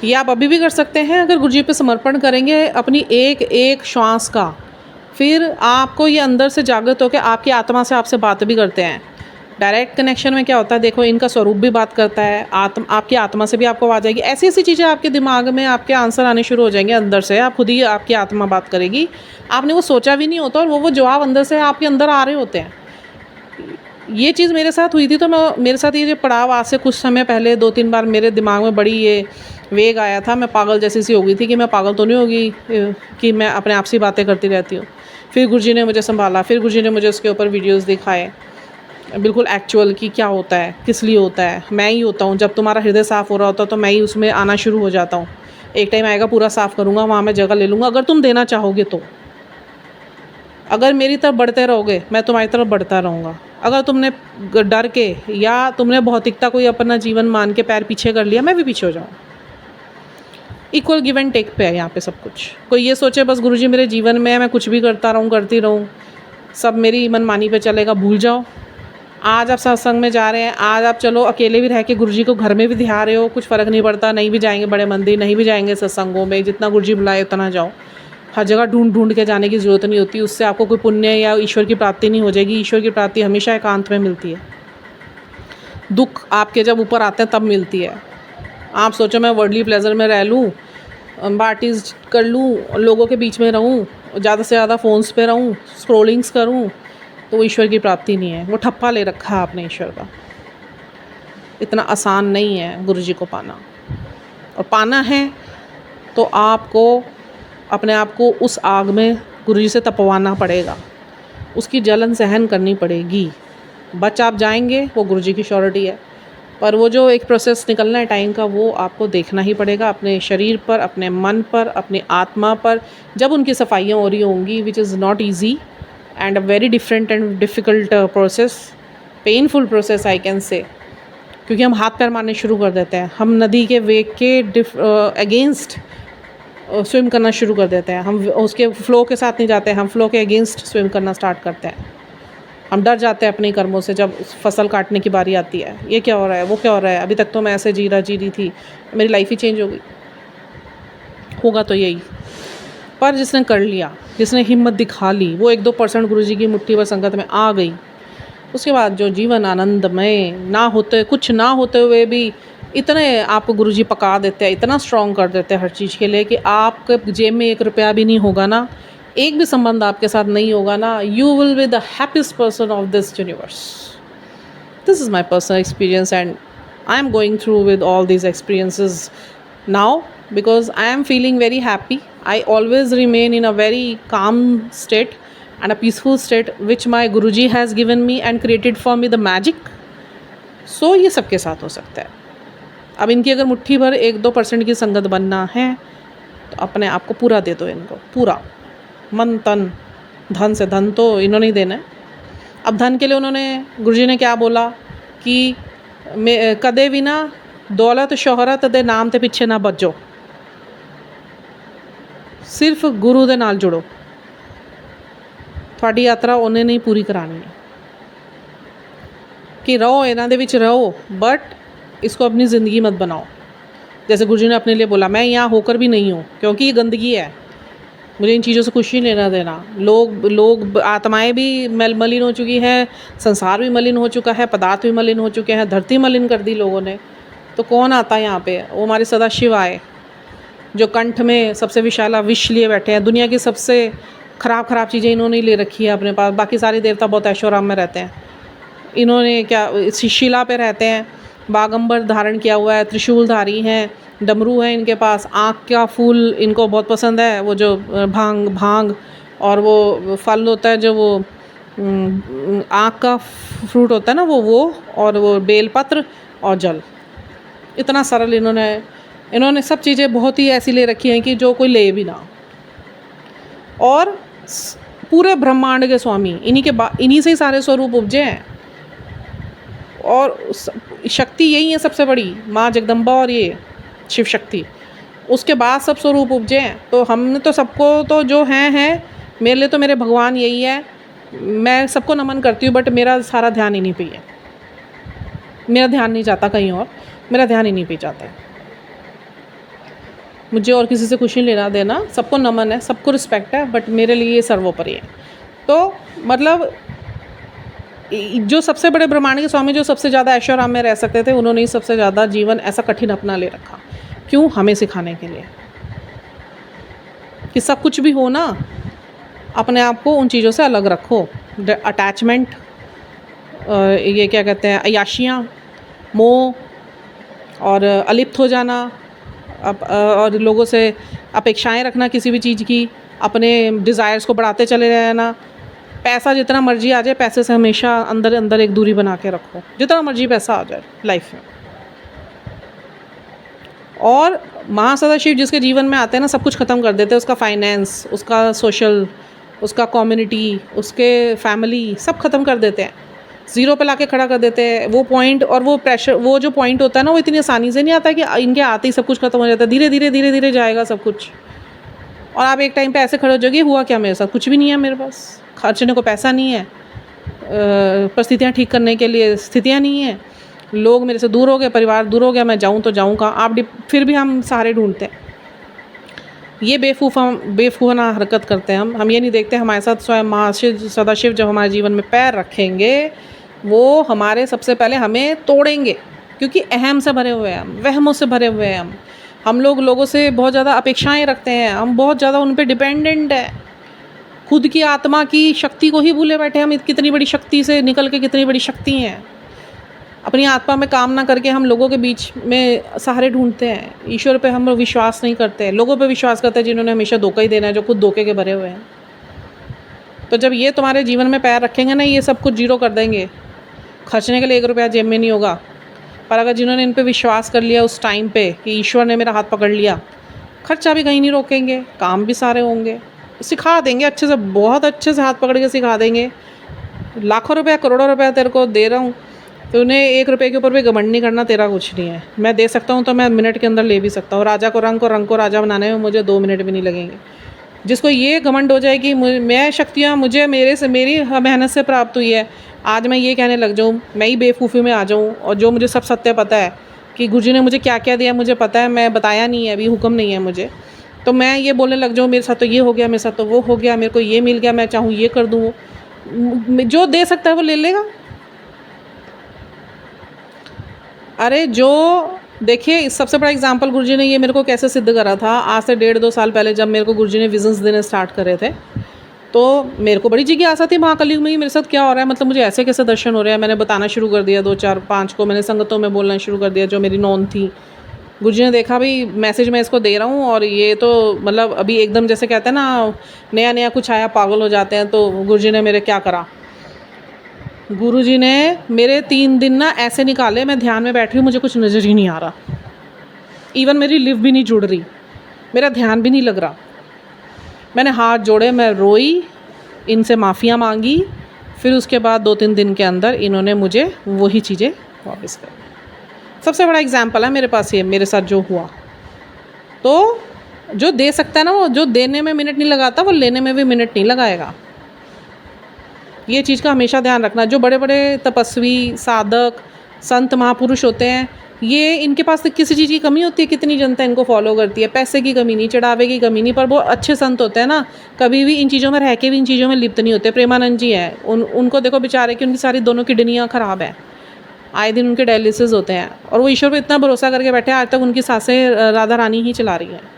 ये आप अभी भी कर सकते हैं अगर गुरु जी पे समर्पण करेंगे अपनी एक एक श्वास का, फिर आपको ये अंदर से जागृत होकर आपकी आत्मा से आपसे बात भी करते हैं। डायरेक्ट कनेक्शन में क्या होता है, देखो इनका स्वरूप भी बात करता है, आपकी आत्मा से भी आपको आ जाएगी, ऐसी ऐसी चीज़ें आपके दिमाग में आपके आंसर आने शुरू हो जाएंगे अंदर से, आप खुद ही आपकी आत्मा बात करेगी, आपने वो सोचा भी नहीं होता, और वो जवाब अंदर से आपके अंदर आ रहे होते हैं। ये चीज़ मेरे साथ हुई थी, तो मेरे साथ ये जो पड़ाव आज से कुछ समय पहले 2-3 बार मेरे दिमाग में बड़ी ये वेग आया था, मैं पागल जैसी सी हो गई थी कि मैं पागल तो नहीं होगी कि मैं अपने आप से बातें करती रहती हूँ। फिर गुरुजी ने मुझे संभाला, फिर गुरुजी ने मुझे उसके ऊपर वीडियोस दिखाए बिल्कुल एक्चुअल कि क्या होता है, किस लिए होता है। मैं ही होता हूँ, जब तुम्हारा हृदय साफ़ हो रहा होता है तो मैं ही उसमें आना शुरू हो जाता हूँ। एक टाइम आएगा पूरा साफ़ करूँगा, वहाँ मैं जगह ले लूँगा अगर तुम देना चाहोगे तो। अगर मेरी तरफ बढ़ते रहोगे मैं तुम्हारी तरफ बढ़ता रहूँगा। अगर तुमने डर के या तुमने भौतिकता को ही अपना जीवन मान के पैर पीछे कर लिया, मैं भी पीछे हो जाऊँ। इक्वल गिव एंड टेक पे है यहाँ पे सब कुछ। कोई ये सोचे बस गुरुजी मेरे जीवन में है, मैं कुछ भी करता रहूँ करती रहूँ, सब मेरी मनमानी पे चलेगा, भूल जाओ। आज आप सत्संग में जा रहे हैं, आज आप चलो अकेले भी रह के गुरुजी को घर में भी ध्या रहे हो, कुछ फ़र्क नहीं पड़ता। नहीं भी जाएंगे बड़े मंदिर, नहीं भी जाएंगे सत्संगों में, जितना गुरुजी बुलाए उतना जाओ। हर जगह ढूंढ ढूंढ के जाने की ज़रूरत नहीं होती, उससे आपको कोई पुण्य या ईश्वर की प्राप्ति नहीं हो जाएगी। ईश्वर की प्राप्ति हमेशा एकांत में मिलती है, दुख आपके जब ऊपर आते हैं तब मिलती है। आप सोचो मैं वर्ल्डली प्लेजर में रह लूँ, पार्टीज़ कर लूँ, लोगों के बीच में रहूँ, ज़्यादा से ज़्यादा फ़ोन्स पे रहूँ, स्क्रोलिंग्स करूँ, तो वो ईश्वर की प्राप्ति नहीं है। वो ठप्पा ले रखा है आपने ईश्वर का। इतना आसान नहीं है गुरुजी को पाना, और पाना है तो आपको अपने आप को उस आग में गुरुजी से तपवाना पड़ेगा, उसकी जलन सहन करनी पड़ेगी। बच आप जाएंगे वो गुरुजी की श्योरिटी है, पर वो जो एक प्रोसेस निकलना है टाइम का, वो आपको देखना ही पड़ेगा अपने शरीर पर, अपने मन पर, अपनी आत्मा पर। जब उनकी सफाइयाँ हो रही होंगी, which is not easy and a very different and difficult process, painful process I can say, क्योंकि हम हाथ पैर मारने शुरू कर देते हैं। हम नदी के वेग के अगेंस्ट स्विम करना शुरू कर देते हैं। हम उसके फ़्लो के साथ नहीं जाते, हम फ़्लो के अगेंस्ट स्विम करना स्टार्ट करते हैं। हम डर जाते हैं अपने कर्मों से जब फसल काटने की बारी आती है। ये क्या हो रहा है, वो क्या हो रहा है, अभी तक तो मैं ऐसे जी रही थी, मेरी लाइफ ही चेंज हो गई। होगा तो यही, पर जिसने कर लिया, जिसने हिम्मत दिखा ली, वो 1-2% गुरुजी की मुट्ठी भर संगत में आ गई, उसके बाद जो जीवन आनंदमय ना होते, कुछ ना होते हुए भी इतने आपको गुरुजी पका देते हैं, इतना स्ट्रॉन्ग कर देते हैं हर चीज़ के लिए कि आपके जेब में 1 रुपया भी नहीं होगा ना, एक भी संबंध आपके साथ नहीं होगा ना, you will be the happiest person of this universe. This is my personal experience and I am going through with all these experiences now because I am feeling very happy. I always remain in a very calm state and a peaceful state which my Guruji has given me and created for me the magic. So ये सबके साथ हो सकता है। अब इनकी अगर मुट्ठी भर 1-2% की संगत बनना है तो अपने आप को पूरा दे दो इनको, पूरा मन तन धन से। धन तो इन्होंने ही देना है। अब धन के लिए उन्होंने, गुरुजी ने क्या बोला कि कदे भी ना दौलत शोहरत दे नाम ते पिछे ना भज्जो, सिर्फ गुरु दे नाल जुड़ो, थोड़ी यात्रा उन्हें नहीं पूरी करानी है। कि रहो इन्हां दे विच रहो, बट इसको अपनी ज़िंदगी मत बनाओ। जैसे गुरुजी ने अपने लिए बोला, मैं यहाँ होकर भी नहीं हूँ क्योंकि ये गंदगी है, मुझे इन चीज़ों से कुछ ही लेना देना। लोग आत्माएं भी मलिन हो चुकी हैं, संसार भी मलिन हो चुका है, पदार्थ भी मलिन हो चुके हैं, धरती मलिन कर दी लोगों ने। तो कौन आता है यहाँ पे? वो हमारे सदाशिव आए, जो कंठ में सबसे विशाला विष लिए बैठे हैं। दुनिया की सबसे ख़राब चीज़ें इन्होंने ले रखी है अपने पास। बाकी सारे देवता बहुत ऐशोआराम में रहते हैं, इन्होंने क्या शिला पे रहते हैं, बागंबर धारण किया हुआ है, त्रिशूलधारी हैं, डमरू है इनके पास, आँख का फूल इनको बहुत पसंद है, वो जो भांग और वो फल होता है जो वो आँख का फ्रूट होता है ना, वो और वो बेलपत्र और जल। इतना सरल इन्होंने सब चीज़ें बहुत ही ऐसी ले रखी हैं कि जो कोई ले भी ना। और पूरे ब्रह्मांड के स्वामी इन्हीं से ही सारे स्वरूप उपजे हैं। और शक्ति यही है सबसे बड़ी, माँ जगदम्बा और ये शिव शक्ति, उसके बाद सब स्वरूप उपजे हैं। तो हमने तो सबको तो जो हैं मेरे लिए तो मेरे भगवान यही है। मैं सबको नमन करती हूँ, बट मेरा सारा ध्यान इन्हीं पे ही है। मेरा ध्यान नहीं जाता कहीं और, मेरा ध्यान इन्हीं पे जाता है। मुझे और किसी से कुछ नहीं लेना देना, सबको नमन है, सबको रिस्पेक्ट है, बट मेरे लिए ये सर्वोपरि है। तो मतलब जो सबसे बड़े ब्रह्मांड के स्वामी, जो सबसे ज़्यादा ऐशोआराम में रह सकते थे, उन्होंने ही सबसे ज़्यादा जीवन ऐसा कठिन अपना ले रखा। क्यों? हमें सिखाने के लिए कि सब कुछ भी हो ना, अपने आप को उन चीज़ों से अलग रखो। अटैचमेंट, ये क्या कहते हैं, अय्याशियाँ, मोह और अलिप्त हो जाना, और लोगों से अपेक्षाएं रखना किसी भी चीज़ की, अपने डिज़ायर्स को बढ़ाते चले रहना। पैसा जितना मर्जी आ जाए, पैसे से हमेशा अंदर एक दूरी बना के रखो, जितना मर्जी पैसा आ जाए लाइफ में। और महासदाशिव जिसके जीवन में आते हैं ना, सब कुछ ख़त्म कर देते हैं। उसका फाइनेंस, उसका सोशल, उसका कम्युनिटी, उसके फैमिली, सब ख़त्म कर देते हैं, ज़ीरो पे लाके खड़ा कर देते हैं। वो पॉइंट और वो प्रेशर, वो जो पॉइंट होता है ना, वो इतनी आसानी से नहीं आता कि इनके आते ही सब कुछ ख़त्म हो जाता है। धीरे धीरे जाएगा सब कुछ। और आप एक टाइम पे ऐसे खड़े हो जाओगे, हुआ क्या मेरे साथ? कुछ भी नहीं है मेरे पास, खर्चने को पैसा नहीं है, परिस्थितियाँ ठीक करने के लिए स्थितियाँ नहीं हैं, लोग मेरे से दूर हो गए, परिवार दूर हो गया, मैं जाऊँ तो जाऊँ कहाँ? फिर भी हम सहारे ढूंढते हैं। ये बेवकूफ़ाना हरकत करते हैं हम ये नहीं देखते हमारे साथ स्वयं महाशिव सदाशिव जब हमारे जीवन में पैर रखेंगे, वो हमारे सबसे पहले हमें तोड़ेंगे, क्योंकि अहम से भरे हुए हैं हम, वहमों से भरे हुए हैं हम लोग लोगों से बहुत ज़्यादा अपेक्षाएं रखते हैं, हम बहुत ज़्यादा उन पे डिपेंडेंट है। खुद की आत्मा की शक्ति को ही भूले बैठे हम। कितनी बड़ी शक्ति से निकल के कितनी बड़ी शक्ति हैं। अपनी आत्मा में काम ना करके हम लोगों के बीच में सहारे ढूंढते हैं। ईश्वर पे हम विश्वास नहीं करते, लोगों पे विश्वास करते हैं जिन्होंने हमेशा धोखा ही देना है, जो खुद धोखे के भरे हुए हैं। तो जब ये तुम्हारे जीवन में पैर रखेंगे ना, ये सब कुछ जीरो कर देंगे। खर्चने के लिए 1 रुपया जेब में नहीं होगा। पर अगर जिन्होंने इन पे विश्वास कर लिया उस टाइम पे कि ईश्वर ने मेरा हाथ पकड़ लिया, खर्चा भी कहीं नहीं रोकेंगे, काम भी सारे होंगे, सिखा देंगे अच्छे से, बहुत अच्छे से हाथ पकड़ के सिखा देंगे। लाखों रुपया, करोड़ों रुपया तेरे को दे रहा हूँ, तो उन्हें 1 रुपये के ऊपर भी घमंड नहीं करना, तेरा कुछ नहीं है। मैं दे सकता हूँ तो मैं मिनट के अंदर ले भी सकता हूँ। राजा को रंग को राजा बनाने में मुझे 2 मिनट भी नहीं लगेंगे। जिसको ये घमंड हो जाए कि मैं शक्तियाँ मुझे मेरी मेहनत से प्राप्त हुई है, आज मैं ये कहने लग जाऊँ, मैं ही बेवकूफ़ी में आ जाऊँ, और जो मुझे सब सत्य पता है कि गुरुजी ने मुझे क्या क्या दिया मुझे पता है, मैं बताया नहीं है, अभी हुक्म नहीं है मुझे, तो मैं ये बोलने लग जाऊँ मेरे साथ तो ये हो गया, मेरे साथ तो वो हो गया, मेरे को ये मिल गया, मैं चाहूँ ये कर दूँ। जो दे सकता है वो ले लेगा। अरे जो देखिए, सबसे बड़ा एग्जाम्पल गुरुजी ने ये मेरे को कैसे सिद्ध करा था। आज से 1.5-2 साल पहले जब मेरे को गुरुजी ने विजन्स देने स्टार्ट करे थे, तो मेरे को बड़ी जिज्ञासा थी महाकलयुग में मेरे साथ क्या हो रहा है, मतलब मुझे ऐसे कैसे दर्शन हो रहे हैं। मैंने बताना शुरू कर दिया, 2 4 5 को मैंने संगतों में बोलना शुरू कर दिया जो मेरी नॉन थी। गुरुजी ने देखा भाई मैसेज मैं इसको दे रहा हूँ, और ये तो मतलब अभी एकदम जैसे कहते हैं ना, नया कुछ आया पागल हो जाते हैं। तो गुरुजी ने मेरे क्या करा, गुरुजी ने मेरे 3 दिन ना ऐसे निकाले, मैं ध्यान में बैठ रही हूँ, मुझे कुछ नज़र ही नहीं आ रहा। इवन मेरी लिव भी नहीं जुड़ रही, मेरा ध्यान भी नहीं लग रहा। मैंने हाथ जोड़े, मैं रोई, इनसे माफ़िया मांगी, फिर उसके बाद 2-3 दिन के अंदर इन्होंने मुझे वही चीज़ें वापस कर दी। सबसे बड़ा एग्जाम्पल है मेरे पास ये, मेरे साथ जो हुआ। तो जो दे सकता है ना, वो जो देने में मिनट नहीं लगाता, वो लेने में भी मिनट नहीं लगाएगा। ये चीज़ का हमेशा ध्यान रखना। जो बड़े बड़े तपस्वी, साधक, संत, महापुरुष होते हैं, ये इनके पास किसी चीज़ की कमी होती है, कितनी जनता इनको फॉलो करती है, पैसे की कमी नहीं, चढ़ावे की कमी नहीं, पर वो अच्छे संत होते हैं ना, कभी भी इन चीज़ों में रह के भी इन चीज़ों में लिप्त नहीं होते। प्रेमानंद जी हैं, उनको देखो बेचारे कि उनकी सारी दोनों किडनियाँ ख़राब है, आए दिन उनके डायलिसिस होते हैं, और वो ईश्वर पे इतना भरोसा करके बैठे हैं, आज तक उनकी सांसें राधा रानी ही चला रही हैं।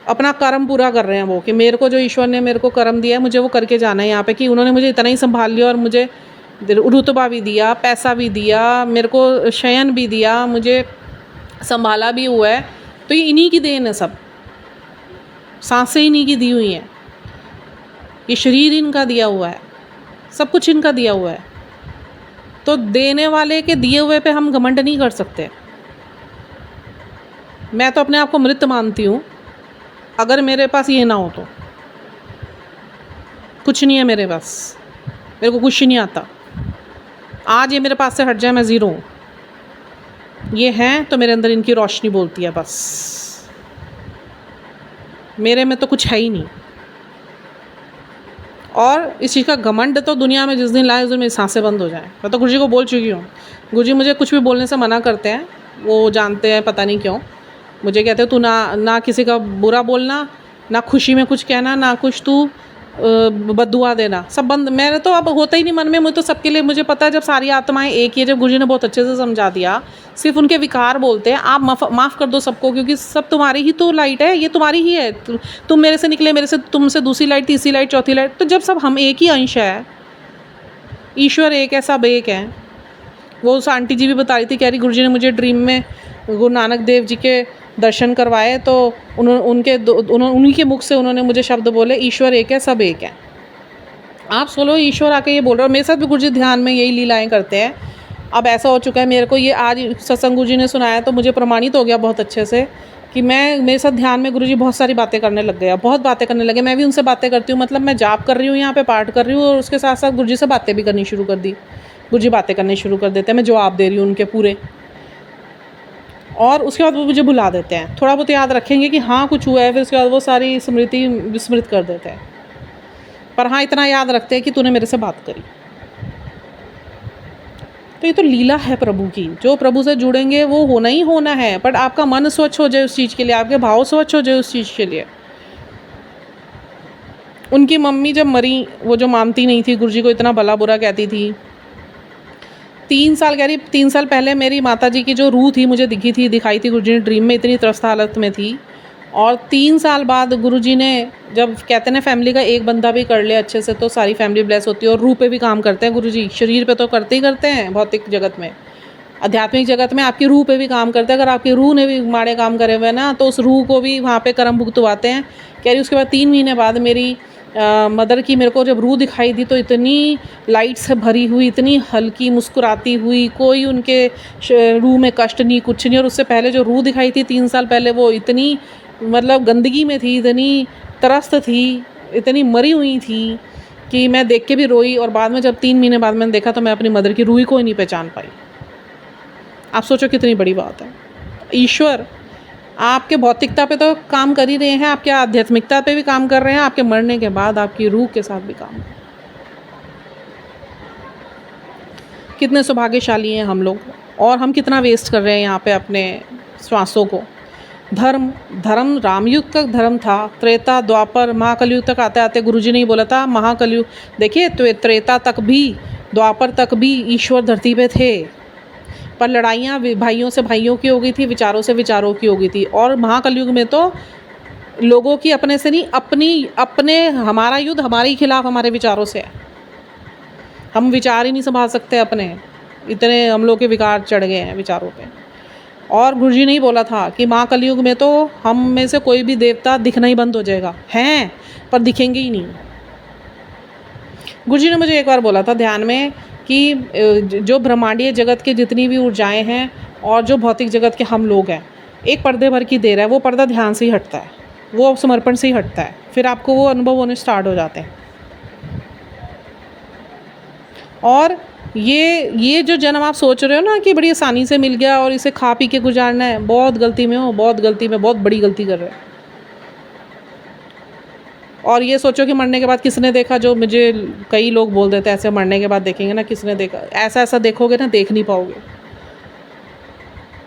अपना कर्म पूरा कर रहे हैं वो, कि मेरे को जो ईश्वर ने मेरे को कर्म दिया है, मुझे वो करके जाना है यहाँ पे, कि उन्होंने मुझे इतना ही संभाल लिया और मुझे रुतबा भी दिया, पैसा भी दिया, मेरे को शयन भी दिया, मुझे संभाला भी हुआ है। तो ये इन्हीं की देन है, सब सांसें इन्हीं की दी हुई हैं, ये शरीर इनका दिया हुआ है, सब कुछ इनका दिया हुआ है। तो देने वाले के दिए हुए पे हम घमंड नहीं कर सकते। मैं तो अपने आप को मृत मानती हूँ, अगर मेरे पास ये ना हो तो कुछ नहीं है मेरे पास, मेरे को कुछ नहीं आता। आज ये मेरे पास से हट जाए, मैं ज़ीरो हूँ। ये हैं तो मेरे अंदर इनकी रोशनी बोलती है, बस मेरे में तो कुछ है ही नहीं। और इस चीज़ का घमंड तो दुनिया में जिस दिन लाए उस दिन मेरी सांसें बंद हो जाए। मैं तो गुरु जी को बोल चुकी हूँ, गुरु जी मुझे कुछ भी बोलने से मना करते हैं, वो जानते हैं पता नहीं क्यों। मुझे कहते हो तू ना किसी का बुरा बोलना, ना खुशी में कुछ कहना, ना कुछ तू बद्दुआ देना, सब बंद। मेरे तो अब होता ही नहीं मन में, मुझे तो सबके लिए, मुझे पता है जब सारी आत्माएं एक ही है, जब गुरु जी ने बहुत अच्छे से समझा दिया, सिर्फ उनके विकार बोलते हैं, आप माफ़ कर दो सबको, क्योंकि सब तुम्हारी ही तो लाइट है, ये तुम्हारी ही है। तुम मेरे से निकले, मेरे से तुमसे दूसरी लाइट, तीसरी लाइट, चौथी लाइट, तो जब सब हम एक ही अंश है, ईश्वर एक है, सब एक है। वो उस आंटी जी भी बता रही थी, कह रही गुरु जी ने मुझे ड्रीम में गुरु नानक देव जी के दर्शन करवाए, तो उन्हीं के मुख से उन्होंने मुझे शब्द बोले, ईश्वर एक है, सब एक है। आप सोलो ईश्वर आके ये बोल रहे हो। मेरे साथ भी गुरु जी ध्यान में यही लीलाएं करते हैं। अब ऐसा हो चुका है, मेरे को ये आज सत्संग गुरु जी ने सुनाया तो मुझे प्रमाणित हो गया बहुत अच्छे से, कि मेरे साथ ध्यान में गुरु जी बहुत सारी बातें करने लग गए, बहुत बातें करने लगे। मैं भी उनसे बातें करती हूँ, मतलब मैं जाप कर रही हूँ, यहाँ पे पाठ कर रही हूँ, और उसके साथ साथ गुरु जी से बातें भी करनी शुरू कर दी। गुरु जी बातें करने शुरू कर देते हैं, मैं जवाब दे रही हूँ उनके पूरे, और उसके बाद वो मुझे भुला देते हैं। थोड़ा बहुत याद रखेंगे कि हाँ कुछ हुआ है, फिर उसके बाद वो सारी स्मृति विस्मृत कर देते हैं, पर हाँ इतना याद रखते हैं कि तूने मेरे से बात करी। तो ये तो लीला है प्रभु की, जो प्रभु से जुड़ेंगे वो होना ही होना है, बट आपका मन स्वच्छ हो जाए उस चीज़ के लिए, आपके भाव स्वच्छ हो जाए उस चीज़ के लिए। उनकी मम्मी जब मरी, वो जो मानती नहीं थी, गुरु जी को इतना भला बुरा कहती थी। 3 साल, कह रही 3 साल पहले मेरी माता जी की जो रूह थी मुझे दिखाई थी गुरु जी ने ड्रीम में, इतनी त्रस्त हालत में थी। और 3 साल बाद गुरु जी ने, जब कहते हैं फैमिली का एक बंदा भी कर ले अच्छे से तो सारी फैमिली ब्लेस होती है, और रूह पे भी काम करते हैं गुरु जी। शरीर पे तो करते ही करते हैं भौतिक जगत में, आध्यात्मिक जगत में आपकी रूह पे भी काम करते हैं। अगर आपकी रूह ने भी माड़े काम करे हुए ना, तो उस रूह को भी वहाँ पे कर्म भुगतवाते हैं। कह रही उसके बाद 3 महीने बाद मेरी मदर की मेरे को जब रूह दिखाई दी, तो इतनी लाइट से भरी हुई, इतनी हल्की, मुस्कुराती हुई, कोई उनके रूह में कष्ट नहीं, कुछ नहीं। और उससे पहले जो रूह दिखाई थी 3 साल पहले, वो इतनी मतलब गंदगी में थी, इतनी त्रस्त थी, इतनी मरी हुई थी कि मैं देख के भी रोई। और बाद में जब 3 महीने बाद मैंने देखा तो मैं अपनी मदर की रूह ही को ही नहीं पहचान पाई। आप सोचो कितनी बड़ी बात है। ईश्वर आपके भौतिकता पे तो काम कर ही रहे हैं, आपके आध्यात्मिकता पे भी काम कर रहे हैं, आपके मरने के बाद आपकी रूह के साथ भी काम। कितने सौभाग्यशाली हैं हम लोग, और हम कितना वेस्ट कर रहे हैं यहाँ पे अपने श्वासों को। धर्म रामयुग का धर्म था, त्रेता द्वापर महाकलयुग तक आते आते गुरुजी ने ही बोला था महाकलयुग। देखिए त्रेता तक भी, द्वापर तक भी ईश्वर धरती पे थे, पर लड़ाइयाँ भाइयों से भाइयों की हो गई थी, विचारों से विचारों की हो गई थी। और महाकलयुग में तो लोगों की अपने से नहीं, अपने हमारा युद्ध हमारे ही खिलाफ हमारे विचारों से है। हम विचार ही नहीं संभाल सकते अपने, इतने हम लोग के विकार चढ़ गए हैं विचारों पे। और गुरुजी ने ही बोला था कि महाकलयुग में तो हम में से कोई भी देवता दिखना ही बंद हो जाएगा, हैं पर दिखेंगे ही नहीं। गुरुजी ने मुझे एक बार बोला था ध्यान में कि जो ब्रह्मांडीय जगत की जितनी भी ऊर्जाएं हैं और जो भौतिक जगत के हम लोग हैं, एक पर्दे भर की देर है, वो पर्दा ध्यान से ही हटता है, वो समर्पण से ही हटता है, फिर आपको वो अनुभव होने स्टार्ट हो जाते हैं। और ये जो जन्म आप सोच रहे हो ना कि बड़ी आसानी से मिल गया और इसे खा पी के गुजारना है, बहुत गलती में हो, बहुत गलती में, बहुत बड़ी गलती कर रहे हो। और ये सोचो कि मरने के बाद किसने देखा, जो मुझे कई लोग बोल देते हैं ऐसे, मरने के बाद देखेंगे ना, किसने देखा, ऐसा ऐसा देखोगे ना, देख नहीं पाओगे।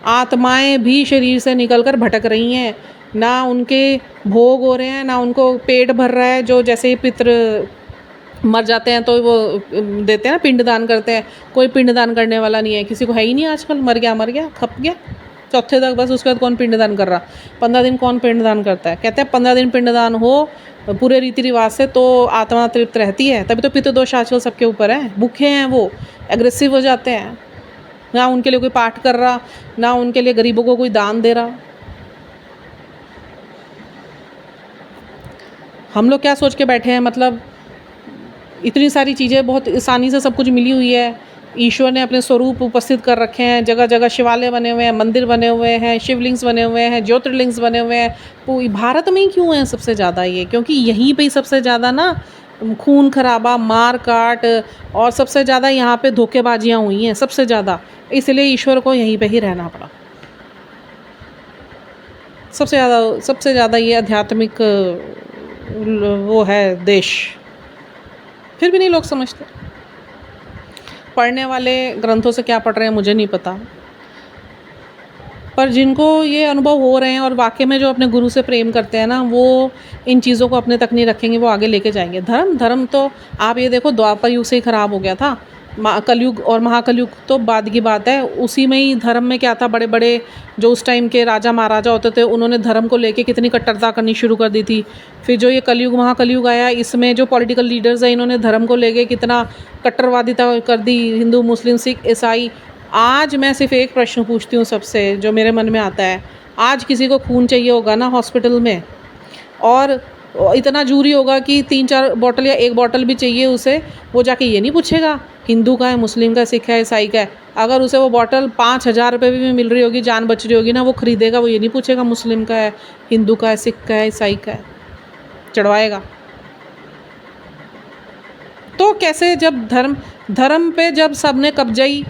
आत्माएं भी शरीर से निकलकर भटक रही हैं, ना उनके भोग हो रहे हैं, ना उनको पेट भर रहा है। जो जैसे ही पितृ मर जाते हैं तो वो देते हैं ना, पिंडदान करते हैं, कोई पिंडदान करने वाला नहीं है, किसी को है ही नहीं आजकल, मर गया खप गया, चौथे तक बस, उसके बाद कौन पिंडदान कर रहा। 15 दिन कौन पिंडदान करता है? कहते हैं 15 दिन पिंडदान हो पूरे रीति रिवाज से तो आत्मा तृप्त रहती है। तभी तो पितृदोष आजकल सबके ऊपर है, भूखे हैं, वो एग्रेसिव हो जाते हैं, ना उनके लिए कोई पाठ कर रहा, ना उनके लिए गरीबों को कोई दान दे रहा। हम लोग क्या सोच के बैठे हैं, मतलब इतनी सारी चीज़ें बहुत आसानी से सब कुछ मिली हुई है, ईश्वर ने अपने स्वरूप उपस्थित कर रखे हैं, जगह जगह शिवालय बने हुए हैं, मंदिर बने हुए हैं, शिवलिंग्स बने हुए हैं, ज्योतिर्लिंग्स बने हुए हैं। पूरी भारत में ही क्यों है सबसे ज़्यादा ये? क्योंकि यहीं पे ही सबसे ज़्यादा ना खून खराबा, मार काट, और सबसे ज़्यादा यहाँ पे धोखेबाजियाँ हुई हैं सबसे ज़्यादा, इसलिए ईश्वर को यहीं पे ही रहना पड़ा। सबसे ज़्यादा ये आध्यात्मिक वो है देश, फिर भी नहीं लोग समझते। पढ़ने वाले ग्रंथों से क्या पढ़ रहे हैं मुझे नहीं पता, पर जिनको ये अनुभव हो रहे हैं और वाकई में जो अपने गुरु से प्रेम करते हैं ना, वो इन चीज़ों को अपने तक नहीं रखेंगे, वो आगे लेके जाएंगे। धर्म तो आप ये देखो, द्वापर युग से ही ख़राब हो गया था, कलयुग और महाकलयुग तो बाद की बात है। उसी में ही धर्म में क्या था, बड़े बड़े जो उस टाइम के राजा महाराजा होते थे, उन्होंने धर्म को लेके कितनी कट्टरता करनी शुरू कर दी थी। फिर जो ये कलयुग महाकलयुग आया, इसमें जो पॉलिटिकल लीडर्स हैं, इन्होंने धर्म को लेके कितना कट्टरवादिता कर दी, हिंदू मुस्लिम सिख ईसाई। आज मैं सिर्फ एक प्रश्न पूछती हूँ सबसे, जो मेरे मन में आता है, आज किसी को खून चाहिए होगा ना हॉस्पिटल में, और इतना जरूरी होगा कि 3-4 बॉटल या 1 बॉटल भी चाहिए उसे, वो जाके ये नहीं पूछेगा हिंदू का है, मुस्लिम का, सिख है, ईसाई का है। अगर उसे वो बॉटल 5,000 रुपये भी मिल रही होगी, जान बच रही होगी ना, वो ख़रीदेगा, वो ये नहीं पूछेगा मुस्लिम का है, हिंदू का है, सिख का है, ईसाई का है, चढ़वाएगा। तो कैसे, जब धर्म पे जब सबने कब्जाई,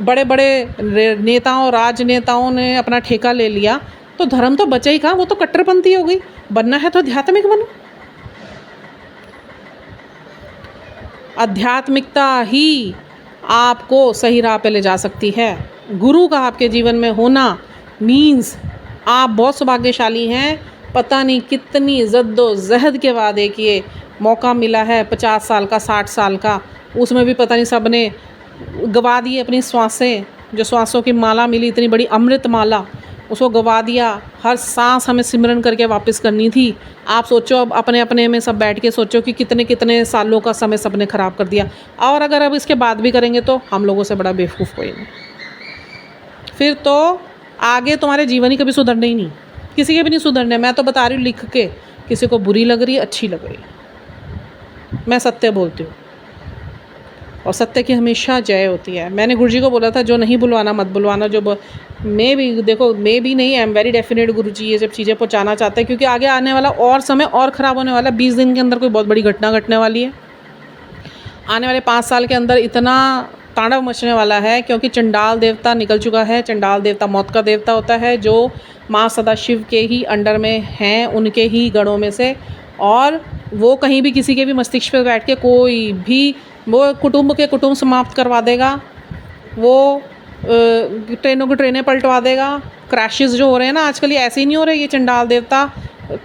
बड़े बड़े नेताओं, राजनेताओं ने अपना ठेका ले लिया, तो धर्म तो बचा ही कहाँ, वो तो कट्टरपंथी हो गई। बनना है तो आध्यात्मिक बनो। आध्यात्मिकता ही आपको सही राह पे ले जा सकती है। गुरु का आपके जीवन में होना मीन्स आप बहुत सौभाग्यशाली हैं। पता नहीं कितनी जद्दोजहद के बाद एक ये मौका मिला है, 50 साल का, 60 साल का, उसमें भी पता नहीं सब ने गवा दी अपनी श्वासें, जो श्वासों की माला मिली, इतनी बड़ी अमृत माला, उसको गवा दिया। हर सांस हमें सिमरन करके वापस करनी थी। आप सोचो, अब अपने अपने में सब बैठ के सोचो कि कितने कितने सालों का समय सबने ख़राब कर दिया। और अगर अब इसके बाद भी करेंगे तो हम लोगों से बड़ा बेवकूफ़ कोई नहीं। फिर तो आगे तुम्हारे जीवन ही कभी सुधरने ही नहीं, किसी के भी नहीं सुधरने। मैं तो बता रही हूँ लिख के, किसी को बुरी लग रही है, अच्छी लग रही है, मैं सत्य बोलती हूँ, और सत्य की हमेशा जय होती है। मैंने गुरुजी को बोला था, जो नहीं बुलवाना मत बुलवाना, जो मैं भी देखो, मैं भी नहीं, आई एम वेरी डेफिनेट गुरुजी ये सब चीज़ें पहुँचाना चाहते हैं, क्योंकि आगे आने वाला और समय और ख़राब होने वाला है। 20 दिन के अंदर कोई बहुत बड़ी घटना घटने वाली है। आने वाले 5 साल के अंदर इतना तांडव मचने वाला है, क्योंकि चंडाल देवता निकल चुका है। चंडाल देवता मौत का देवता होता है, जो माँ सदाशिव के ही अंडर में हैं, उनके ही गणों में से। और वो कहीं भी किसी के भी मस्तिष्क पर बैठ के कोई भी, वो कुटुंब के कुटुंब समाप्त करवा देगा, वो ट्रेनों की ट्रेनें पलटवा देगा। क्रैशेस जो हो रहे हैं ना आजकल, ये ऐसे ही नहीं हो रहे। ये चंडाल देवता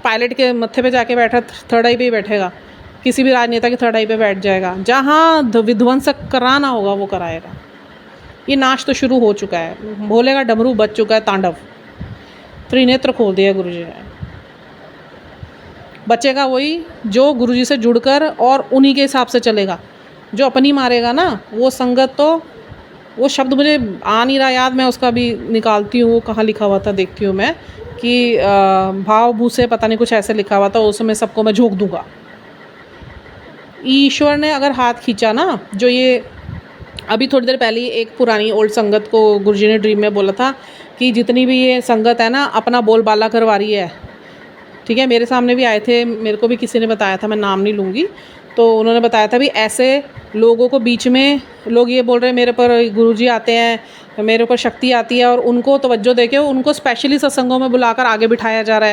पायलट के मत्थे पे जाके बैठा, थर्ड आई पे ही बैठेगा, किसी भी राजनेता की थर्ड आई पे बैठ जाएगा। जहाँ विध्वंस कराना होगा वो कराएगा। ये नाश तो शुरू हो चुका है, भोले का डमरू बच चुका है, तांडव, त्रिनेत्र खोल दिया गुरुजी ने। बचेगा वही जो गुरुजी से जुड़कर और उन्हीं के हिसाब से चलेगा। जो अपनी मारेगा ना, वो संगत, तो वो शब्द मुझे आ नहीं रहा याद, मैं उसका भी निकालती हूँ, वो कहाँ लिखा हुआ था देखती हूँ मैं, कि भाव भूसे पता नहीं कुछ ऐसे लिखा हुआ था, उसमें सबको मैं झोंक दूँगा। ईश्वर ने अगर हाथ खींचा ना, जो ये अभी थोड़ी देर पहले ही एक पुरानी ओल्ड संगत को गुरुजी ने ड्रीम में बोला था कि जितनी भी ये संगत है ना, अपना बोलबाला करवा रही है। ठीक है, मेरे सामने भी आए थे, मेरे को भी किसी ने बताया था, मैं नाम नहीं लूँगी, तो उन्होंने बताया था भी ऐसे लोगों को बीच में लोग ये बोल रहे हैं मेरे पर गुरुजी आते हैं, मेरे ऊपर शक्ति आती है, और उनको तवज्जो देके उनको स्पेशली सत्संगों में बुलाकर आगे बिठाया जा रहा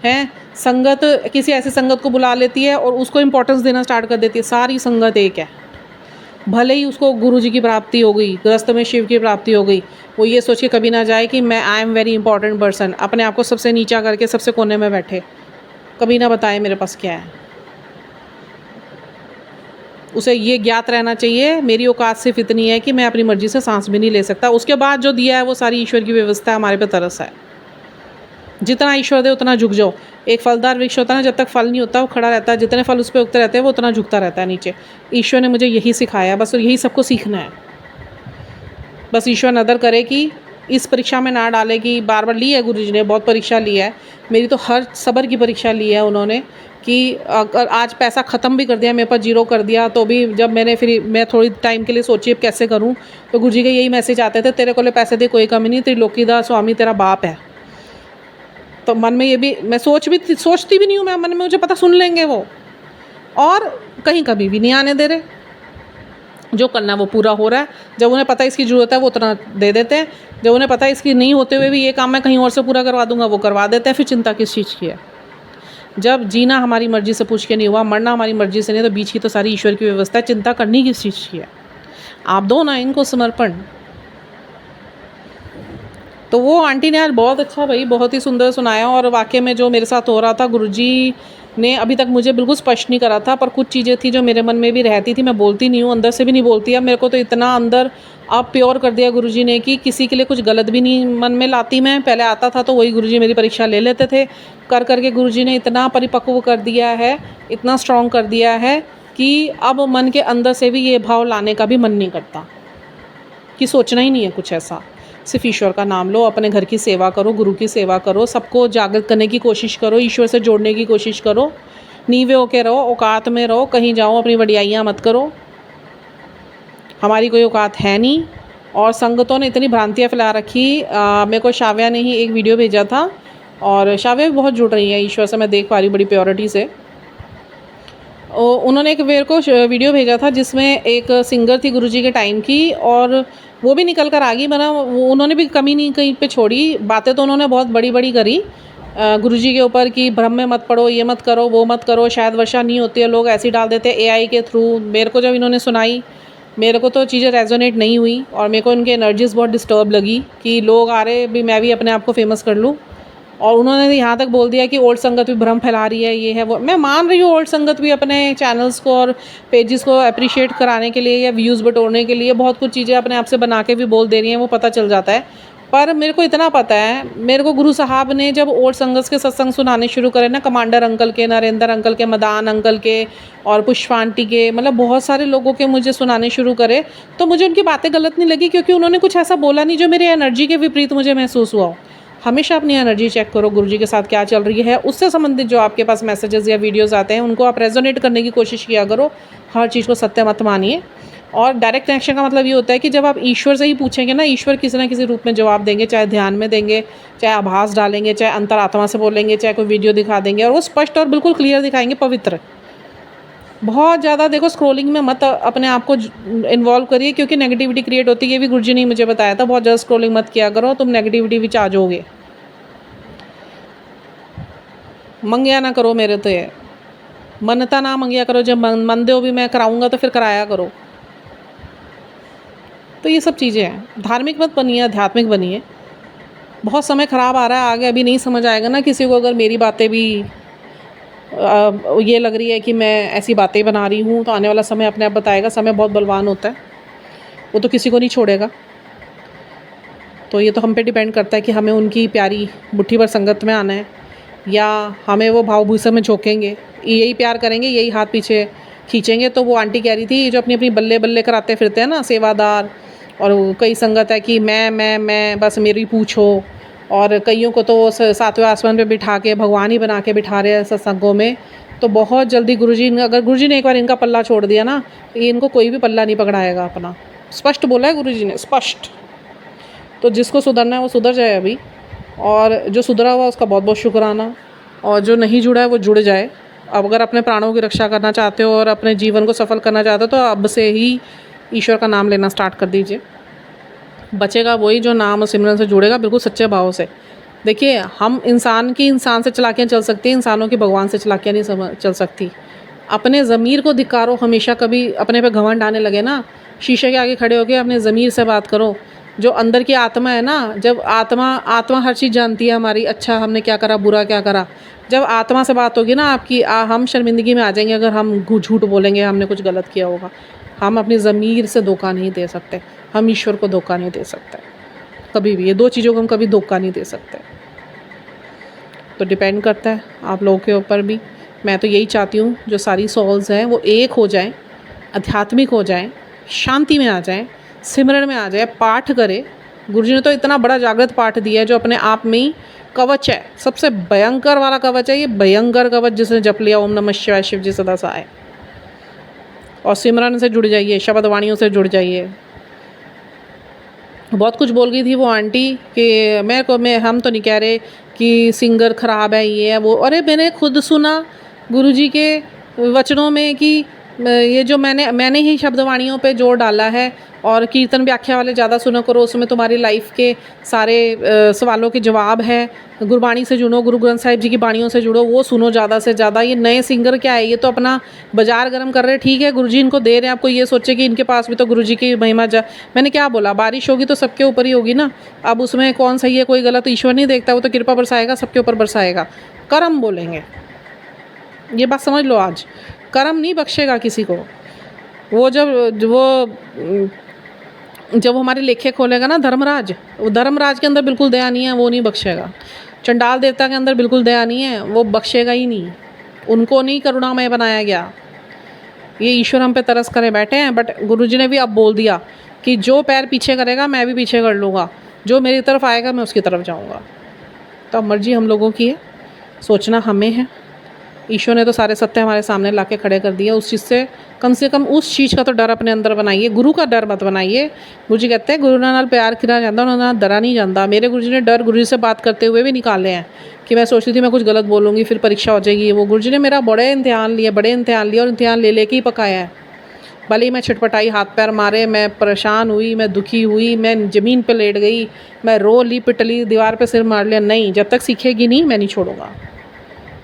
है। संगत किसी ऐसी संगत को बुला लेती है और उसको इम्पोर्टेंस देना स्टार्ट कर देती है। सारी संगत एक है, भले ही उसको गुरुजी की प्राप्ति हो गई, गृहस्थ में शिव की प्राप्ति हो गई, वो ये सोच के कभी ना जाए कि मैं I am very important person, अपने आप को सबसे नीचा करके सबसे कोने में बैठे, कभी ना बताए मेरे पास क्या है। उसे ये ज्ञात रहना चाहिए मेरी औकात सिर्फ इतनी है कि मैं अपनी मर्ज़ी से सांस भी नहीं ले सकता, उसके बाद जो दिया है वो सारी ईश्वर की व्यवस्था है, हमारे पे तरस है। जितना ईश्वर दे उतना झुक जाओ। एक फलदार वृक्ष होता है ना, जब तक फल नहीं होता वो खड़ा रहता है, जितने फल उस पर उगते रहते हैं वो उतना झुकता रहता है नीचे। ईश्वर ने मुझे यही सिखाया बस, और यही सबको सीखना है। बस ईश्वर नदर करे कि इस परीक्षा में ना डाले कि बार बार ली है गुरुजी ने, बहुत परीक्षा ली है मेरी, तो हर सब्र की परीक्षा ली है उन्होंने कि अगर आज पैसा ख़त्म भी कर दिया, मेरे पास जीरो कर दिया, तो भी जब मैं थोड़ी टाइम के लिए सोची अब कैसे करूँ, तो गुरुजी के यही मैसेज आते थे, तेरे को ले पैसे दे कोई कमी नहीं, त्रिलोकी दा स्वामी तेरा बाप है। तो मन में ये भी मैं सोचती भी नहीं हूँ, मैं मन में मुझे पता सुन लेंगे वो, और कहीं कभी भी नहीं आने दे रहे। जो करना वो पूरा हो रहा है। जब उन्हें पता है इसकी ज़रूरत है वो उतना दे देते हैं, जब उन्हें पता है इसकी नहीं होते हुए भी ये काम मैं कहीं और से पूरा करवा दूंगा वो करवा देते हैं। फिर चिंता किस चीज़ की है? जब जीना हमारी मर्ज़ी से पूछ के नहीं हुआ, मरना हमारी मर्ज़ी से नहीं, तो बीच की तो सारी ईश्वर की व्यवस्था है। चिंता करनी किस चीज़ की है? आप दो ना इनको समर्पण। तो वो आंटी ने आज बहुत अच्छा भाई बहुत ही सुंदर सुनाया, और वाकई में जो मेरे साथ हो रहा था गुरुजी ने अभी तक मुझे बिल्कुल स्पष्ट नहीं करा था, पर कुछ चीज़ें थी जो मेरे मन में भी रहती थी। मैं बोलती नहीं हूँ, अंदर से भी नहीं बोलती। अब मेरे को तो इतना अंदर अब प्योर कर दिया गुरुजी ने कि किसी के लिए कुछ गलत भी नहीं मन में लाती मैं। पहले आता था तो वही गुरुजी मेरी परीक्षा ले लेते थे, कर करके गुरुजी ने इतना परिपक्व कर दिया है, इतना स्ट्रॉन्ग कर दिया है कि अब मन के अंदर से भी ये भाव लाने का भी मन नहीं करता कि सोचना ही नहीं है कुछ ऐसा। सिर्फ ईश्वर का नाम लो, अपने घर की सेवा करो, गुरु की सेवा करो, सबको जागृत करने की कोशिश करो, ईश्वर से जोड़ने की कोशिश करो, नीवे होके रहो, औकात में रहो, कहीं जाओ अपनी वडियाइयाँ मत करो। हमारी कोई औकात है नहीं। और संगतों ने इतनी भ्रांतियाँ फैला रखी। मेरे को शाव्या ने ही एक वीडियो भेजा था, और शाव्या भी बहुत जुड़ रही है ईश्वर से, मैं देख पा रही हूँ बड़ी प्योरिटी से। उन्होंने एक मेरे को वीडियो भेजा था जिसमें एक सिंगर थी गुरुजी के टाइम की, और वो भी निकल कर आ गई। उन्होंने भी कमी नहीं कहीं पे छोड़ी। बातें तो उन्होंने बहुत बड़ी बड़ी करी गुरुजी के ऊपर कि भ्रम में मत पड़ो, ये मत करो, वो मत करो, शायद वर्षा नहीं होती है, लोग ऐसे ही डाल देते हैं एआई के थ्रू। मेरे को जब इन्होंने सुनाई, मेरे को तो चीज़ें रेजोनेट नहीं हुई, और मेरे को इनके एनर्जीज़ बहुत डिस्टर्ब लगी कि लोग आ रहे भी मैं भी अपने आप को फेमस कर लूँ। और उन्होंने यहाँ तक बोल दिया कि ओल्ड संगत भी भ्रम फैला रही है, ये है वो। मैं मान रही हूँ ओल्ड संगत भी अपने चैनल्स को और पेजेस को अप्रिशिएट कराने के लिए या व्यूज़ बटोरने के लिए बहुत कुछ चीज़ें अपने आप से बना के भी बोल दे रही हैं, वो पता चल जाता है। पर मेरे को इतना पता है, मेरे को गुरु साहब ने जब ओल्ड संगत के सत्संग सुनाने शुरू करे ना, कमांडर अंकल के, नरेंद्र अंकल के, मदान अंकल के और पुष्पा आंटी के, मतलब बहुत सारे लोगों के मुझे सुनाने शुरू करे, तो मुझे उनकी बातें गलत नहीं लगी, क्योंकि उन्होंने कुछ ऐसा बोला नहीं जो मेरी एनर्जी के विपरीत मुझे महसूस हुआ हो। हमेशा अपनी एनर्जी चेक करो, गुरुजी के साथ क्या चल रही है, उससे संबंधित जो आपके पास मैसेजेस या वीडियोस आते हैं उनको आप रेजोनेट करने की कोशिश किया करो। हर चीज़ को सत्य मत मानिए। और डायरेक्ट कनेक्शन का मतलब ये होता है कि जब आप ईश्वर से ही पूछेंगे ना, ईश्वर किसी ना किसी रूप में जवाब देंगे, चाहे ध्यान में देंगे, चाहे आभास डालेंगे, चाहे अंतरात्मा से बोलेंगे, चाहे कोई वीडियो दिखा देंगे, और वो स्पष्ट और बिल्कुल क्लियर दिखाएंगे, पवित्र। बहुत ज़्यादा देखो स्क्रॉलिंग में मत अपने आप को इन्वॉल्व करिए, क्योंकि नेगेटिविटी क्रिएट होती है। ये भी गुरुजी ने मुझे बताया था, बहुत ज़्यादा स्क्रॉलिंग मत किया करो, तुम नेगेटिविटी विच आ जाओगे। मंगया ना करो मेरे तो, ये मनता ना मंगया करो, जब मन दो भी मैं कराऊंगा तो फिर कराया करो। तो ये सब चीज़ें हैं। धार्मिक मत बनिए, आध्यात्मिक बनिए। बहुत समय ख़राब आ रहा है आगे, अभी नहीं समझ आएगा ना किसी को, अगर मेरी बातें भी ये लग रही है कि मैं ऐसी बातें बना रही हूँ, तो आने वाला समय अपने आप बताएगा। समय बहुत बलवान होता है, वो तो किसी को नहीं छोड़ेगा। तो ये तो हम पे डिपेंड करता है कि हमें उनकी प्यारी मुट्ठी भर संगत में आना है, या हमें वो भाव भूसा में झोंकेंगे, यही प्यार करेंगे, यही हाथ पीछे खींचेंगे। तो वो आंटी कह रही थी, जो अपनी अपनी बल्ले बल्ले कराते फिरते हैं ना सेवादार, और कई संगत है कि मैं बस मेरी पूछो, और कईयों को तो सातवें आसमान पे बिठा के भगवान ही बना के बिठा रहे हैं सत्संगों में। तो बहुत जल्दी गुरुजी अगर गुरुजी ने एक बार इनका पल्ला छोड़ दिया ना, ये इनको कोई भी पल्ला नहीं पकड़ाएगा अपना। स्पष्ट बोला है गुरुजी ने, स्पष्ट। तो जिसको सुधरना है वो सुधर जाए अभी, और जो सुधरा हुआ उसका बहुत बहुत शुक्राना, और जो नहीं जुड़ा है वो जुड़ जाए। अब अगर अपने प्राणों की रक्षा करना चाहते हो और अपने जीवन को सफल करना चाहते हो तो अब से ही ईश्वर का नाम लेना स्टार्ट कर दीजिए। बचेगा वही जो नाम और सिमरन से जुड़ेगा बिल्कुल सच्चे भाव से। देखिए, हम इंसान से चालाकियाँ चल सकती हैं, इंसानों की भगवान से चालाकियाँ नहीं चल सकती। अपने ज़मीर को धिक्कारो हमेशा। कभी अपने पे घमंड आने लगे ना, शीशे के आगे खड़े होकर अपने ज़मीर से बात करो। जो अंदर की आत्मा है ना, जब आत्मा हर चीज़ जानती है हमारी, अच्छा हमने क्या करा, बुरा क्या करा। जब आत्मा से बात होगी ना आपकी, हम शर्मिंदगी में आ जाएंगे अगर हम झूठ बोलेंगे हमने कुछ गलत किया होगा। हम अपनी ज़मीर से धोखा नहीं दे सकते, हम ईश्वर को धोखा नहीं दे सकते कभी भी। ये दो चीज़ों को हम कभी धोखा नहीं दे सकते। तो डिपेंड करता है आप लोगों के ऊपर भी। मैं तो यही चाहती हूँ जो सारी सोल्स हैं वो एक हो जाएं, आध्यात्मिक हो जाएं, शांति में आ जाएं, सिमरन में आ जाए, पाठ करें। गुरुजी ने तो इतना बड़ा जागृत पाठ दिया है जो अपने आप में ही कवच है, सबसे भयंकर वाला कवच है ये। भयंकर कवच जिसने जप लिया ओम नमः शिवाय, शिव जी सदा सहाय। और सिमरन से जुड़ जाइए, शब्द वाणियों से जुड़ जाइए। बहुत कुछ बोल गई थी वो आंटी कि हम तो नहीं कह रहे कि सिंगर ख़राब है, ये है वो। अरे मैंने खुद सुना गुरुजी के वचनों में कि ये जो मैंने ही शब्दवाणियों पे जोर डाला है, और कीर्तन व्याख्या वाले ज़्यादा सुना करो, उसमें तुम्हारी लाइफ के सारे सवालों के जवाब है। गुरबाणी से जुड़ो, गुरु ग्रंथ साहिब जी की बाणियों से जुड़ो, वो सुनो ज़्यादा से ज़्यादा। ये नए सिंगर क्या है, ये तो अपना बाजार गर्म कर रहे हैं। ठीक है, गुरुजी इनको दे रहे हैं, आपको ये सोचे कि इनके पास भी तो गुरुजी की महिमा मैंने क्या बोला, बारिश होगी तो सबके ऊपर ही होगी ना। अब उसमें कौन सही है कोई गलत, ईश्वर नहीं देखता, वो तो कृपा बरसाएगा, सबके ऊपर बरसाएगा। कर्म बोलेंगे, ये बात समझ लो। आज कर्म नहीं बख्शेगा किसी को। वो जब हमारे लेखे खोलेगा ना धर्मराज, वो धर्मराज के अंदर बिल्कुल दया नहीं है, वो नहीं बख्शेगा। चंडाल देवता के अंदर बिल्कुल दया नहीं है, वो बख्शेगा ही नहीं। उनको नहीं करुणामय बनाया गया। ये ईश्वर हम पे तरस करे बैठे हैं। बट गुरुजी ने भी अब बोल दिया कि जो पैर पीछे करेगा मैं भी पीछे कर लूँगा, जो मेरी तरफ आएगा मैं उसकी तरफ जाऊँगा। तो अब मर्जी हम लोगों की है, सोचना हमें है। ईश्वर ने तो सारे सत्य हमारे सामने ला के खड़े कर दिया। उस चीज़ से कम उस चीज़ का तो डर अपने अंदर बनाइए। गुरु का डर मत बनाइए। गुरुजी कहते हैं गुरु नाल प्यार किया जाता, उन्होंने ना डरा नहीं जाता। मेरे गुरुजी ने डर गुरुजी से बात करते हुए भी निकाले हैं कि मैं सोचती थी मैं कुछ गलत बोलूँगी फिर परीक्षा हो जाएगी। वो गुरुजी ने मेरा बड़े इम्तिहान लिए और इम्तिहान ले के ही पकाया है। भले ही मैं छटपटाई, हाथ पैर मारे, मैं परेशान हुई, मैं दुखी हुई, मैं ज़मीन पे लेट गई, मैं रो ली, पिट ली, दीवार पे सिर मार लिया, नहीं, जब तक सीखेगी नहीं मैं नहीं छोड़ूंगा।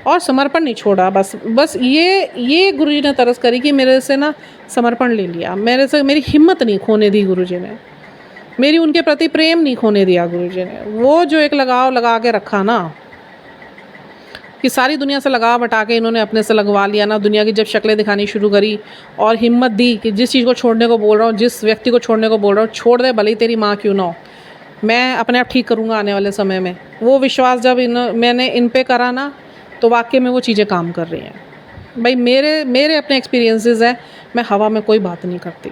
और समर्पण नहीं छोड़ा। बस ये गुरुजी ने तरस करी कि मेरे से ना समर्पण ले लिया, मेरे से मेरी हिम्मत नहीं खोने दी गुरुजी ने, मेरी उनके प्रति प्रेम नहीं खोने दिया गुरुजी ने। वो जो एक लगाव लगा के रखा ना, कि सारी दुनिया से लगाव हटा के इन्होंने अपने से लगवा लिया ना। दुनिया की जब शक्लें दिखानी शुरू करी और हिम्मत दी कि जिस चीज़ को छोड़ने को बोल रहा हूँ, जिस व्यक्ति को छोड़ने को बोल रहा हूँ, छोड़ दे, भले ही तेरी माँ क्यों ना हो, मैं अपने आप ठीक करूँगा आने वाले समय में। वो विश्वास जब मैंने इन पे करा ना, तो वाकई में वो चीज़ें काम कर रही हैं। भाई मेरे अपने एक्सपीरियंसेस हैं, मैं हवा में कोई बात नहीं करती।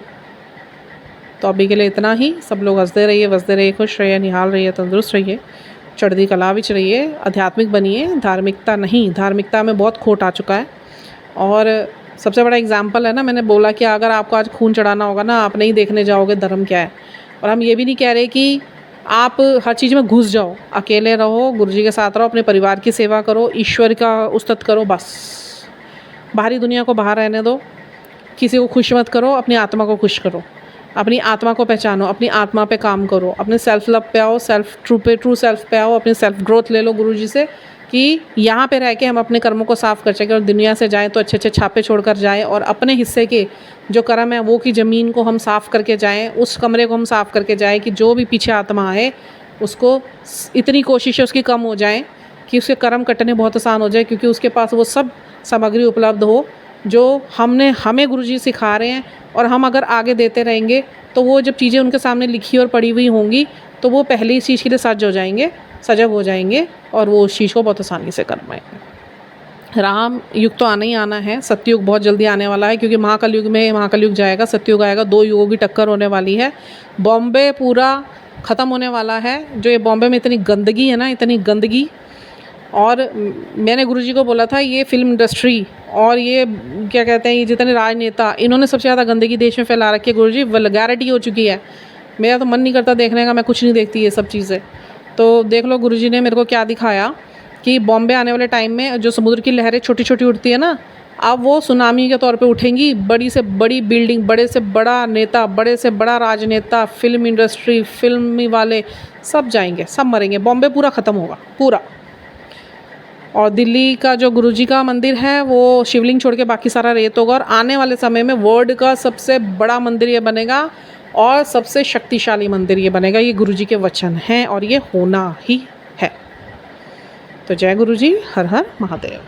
तो अभी के लिए इतना ही। सब लोग हंसते रहिए, बसते रहिए, खुश रहिए, निहाल रहिए, तंदुरुस्त रहिए, चढ़ती कला विच रहिए, आध्यात्मिक बनिए। धार्मिकता नहीं, धार्मिकता में बहुत खोट आ चुका है। और सबसे बड़ा एग्जाम्पल है ना, मैंने बोला कि अगर आपको आज खून चढ़ाना होगा ना, आप नहीं देखने जाओगे धर्म क्या है। और हम ये भी नहीं कह रहे कि आप हर चीज़ में घुस जाओ, अकेले रहो, गुरुजी के साथ रहो, अपने परिवार की सेवा करो, ईश्वर का उस्तत करो, बस। बाहरी दुनिया को बाहर रहने दो, किसी को खुश मत करो, अपनी आत्मा को खुश करो, अपनी आत्मा को पहचानो, अपनी आत्मा पे काम करो, अपने सेल्फ लव पे आओ, ट्रू सेल्फ पे आओ, अपनी सेल्फ ग्रोथ ले लो गुरुजी से कि यहाँ पे रह के हम अपने कर्मों को साफ़ कर सकें और दुनिया से जाएँ तो अच्छे अच्छे छापे छोड़कर जाएँ, और अपने हिस्से के जो कर्म है वो की ज़मीन को हम साफ़ करके जाएँ, उस कमरे को हम साफ़ करके जाएँ कि जो भी पीछे आत्मा है उसको इतनी कोशिशें उसकी कम हो जाएँ कि उसके कर्म कटने बहुत आसान हो जाए, क्योंकि उसके पास वो सब सामग्री उपलब्ध हो जो हमें गुरुजी सिखा रहे हैं। और हम अगर आगे देते रहेंगे तो वो जब चीज़ें उनके सामने लिखी और पढ़ी हुई होंगी तो वो पहले इस चीज़ के लिए सजग हो जाएंगे और वो उस चीज़ को बहुत आसानी से कर पाएंगे। राम युग तो आना ही आना है, सत्ययुग बहुत जल्दी आने वाला है, क्योंकि महाकलयुग जाएगा, सत्ययुग आएगा, दो युगों की टक्कर होने वाली है। बॉम्बे पूरा ख़त्म होने वाला है। जो ये बॉम्बे में इतनी गंदगी है ना, इतनी गंदगी। और मैंने गुरुजी को बोला था ये फिल्म इंडस्ट्री और ये क्या कहते हैं, ये जितने राजनेता, इन्होंने सबसे ज़्यादा गंदगी देश में फैला रखी है गुरुजी। वल्गैरिटी हो चुकी है, मेरा तो मन नहीं करता देखने का, मैं कुछ नहीं देखती ये सब चीज़ें। तो देख लो गुरुजी ने मेरे को क्या दिखाया कि बॉम्बे आने वाले टाइम में जो समुद्र की लहरें छोटी छोटी उठती है ना, अब वो सुनामी के तौर पे उठेंगी। बड़ी से बड़ी बिल्डिंग, बड़े से बड़ा नेता, बड़े से बड़ा राजनेता, फिल्म इंडस्ट्री, फिल्मी वाले सब जाएंगे, सब मरेंगे, बॉम्बे पूरा ख़त्म होगा पूरा। और दिल्ली का जो गुरुजी का मंदिर है वो शिवलिंग छोड़ के बाकी सारा रेत होगा। और आने वाले समय में वर्ल्ड का सबसे बड़ा मंदिर ये बनेगा और सबसे शक्तिशाली मंदिर ये बनेगा। ये गुरुजी के वचन हैं और ये होना ही है। तो जय गुरुजी, हर हर महादेव।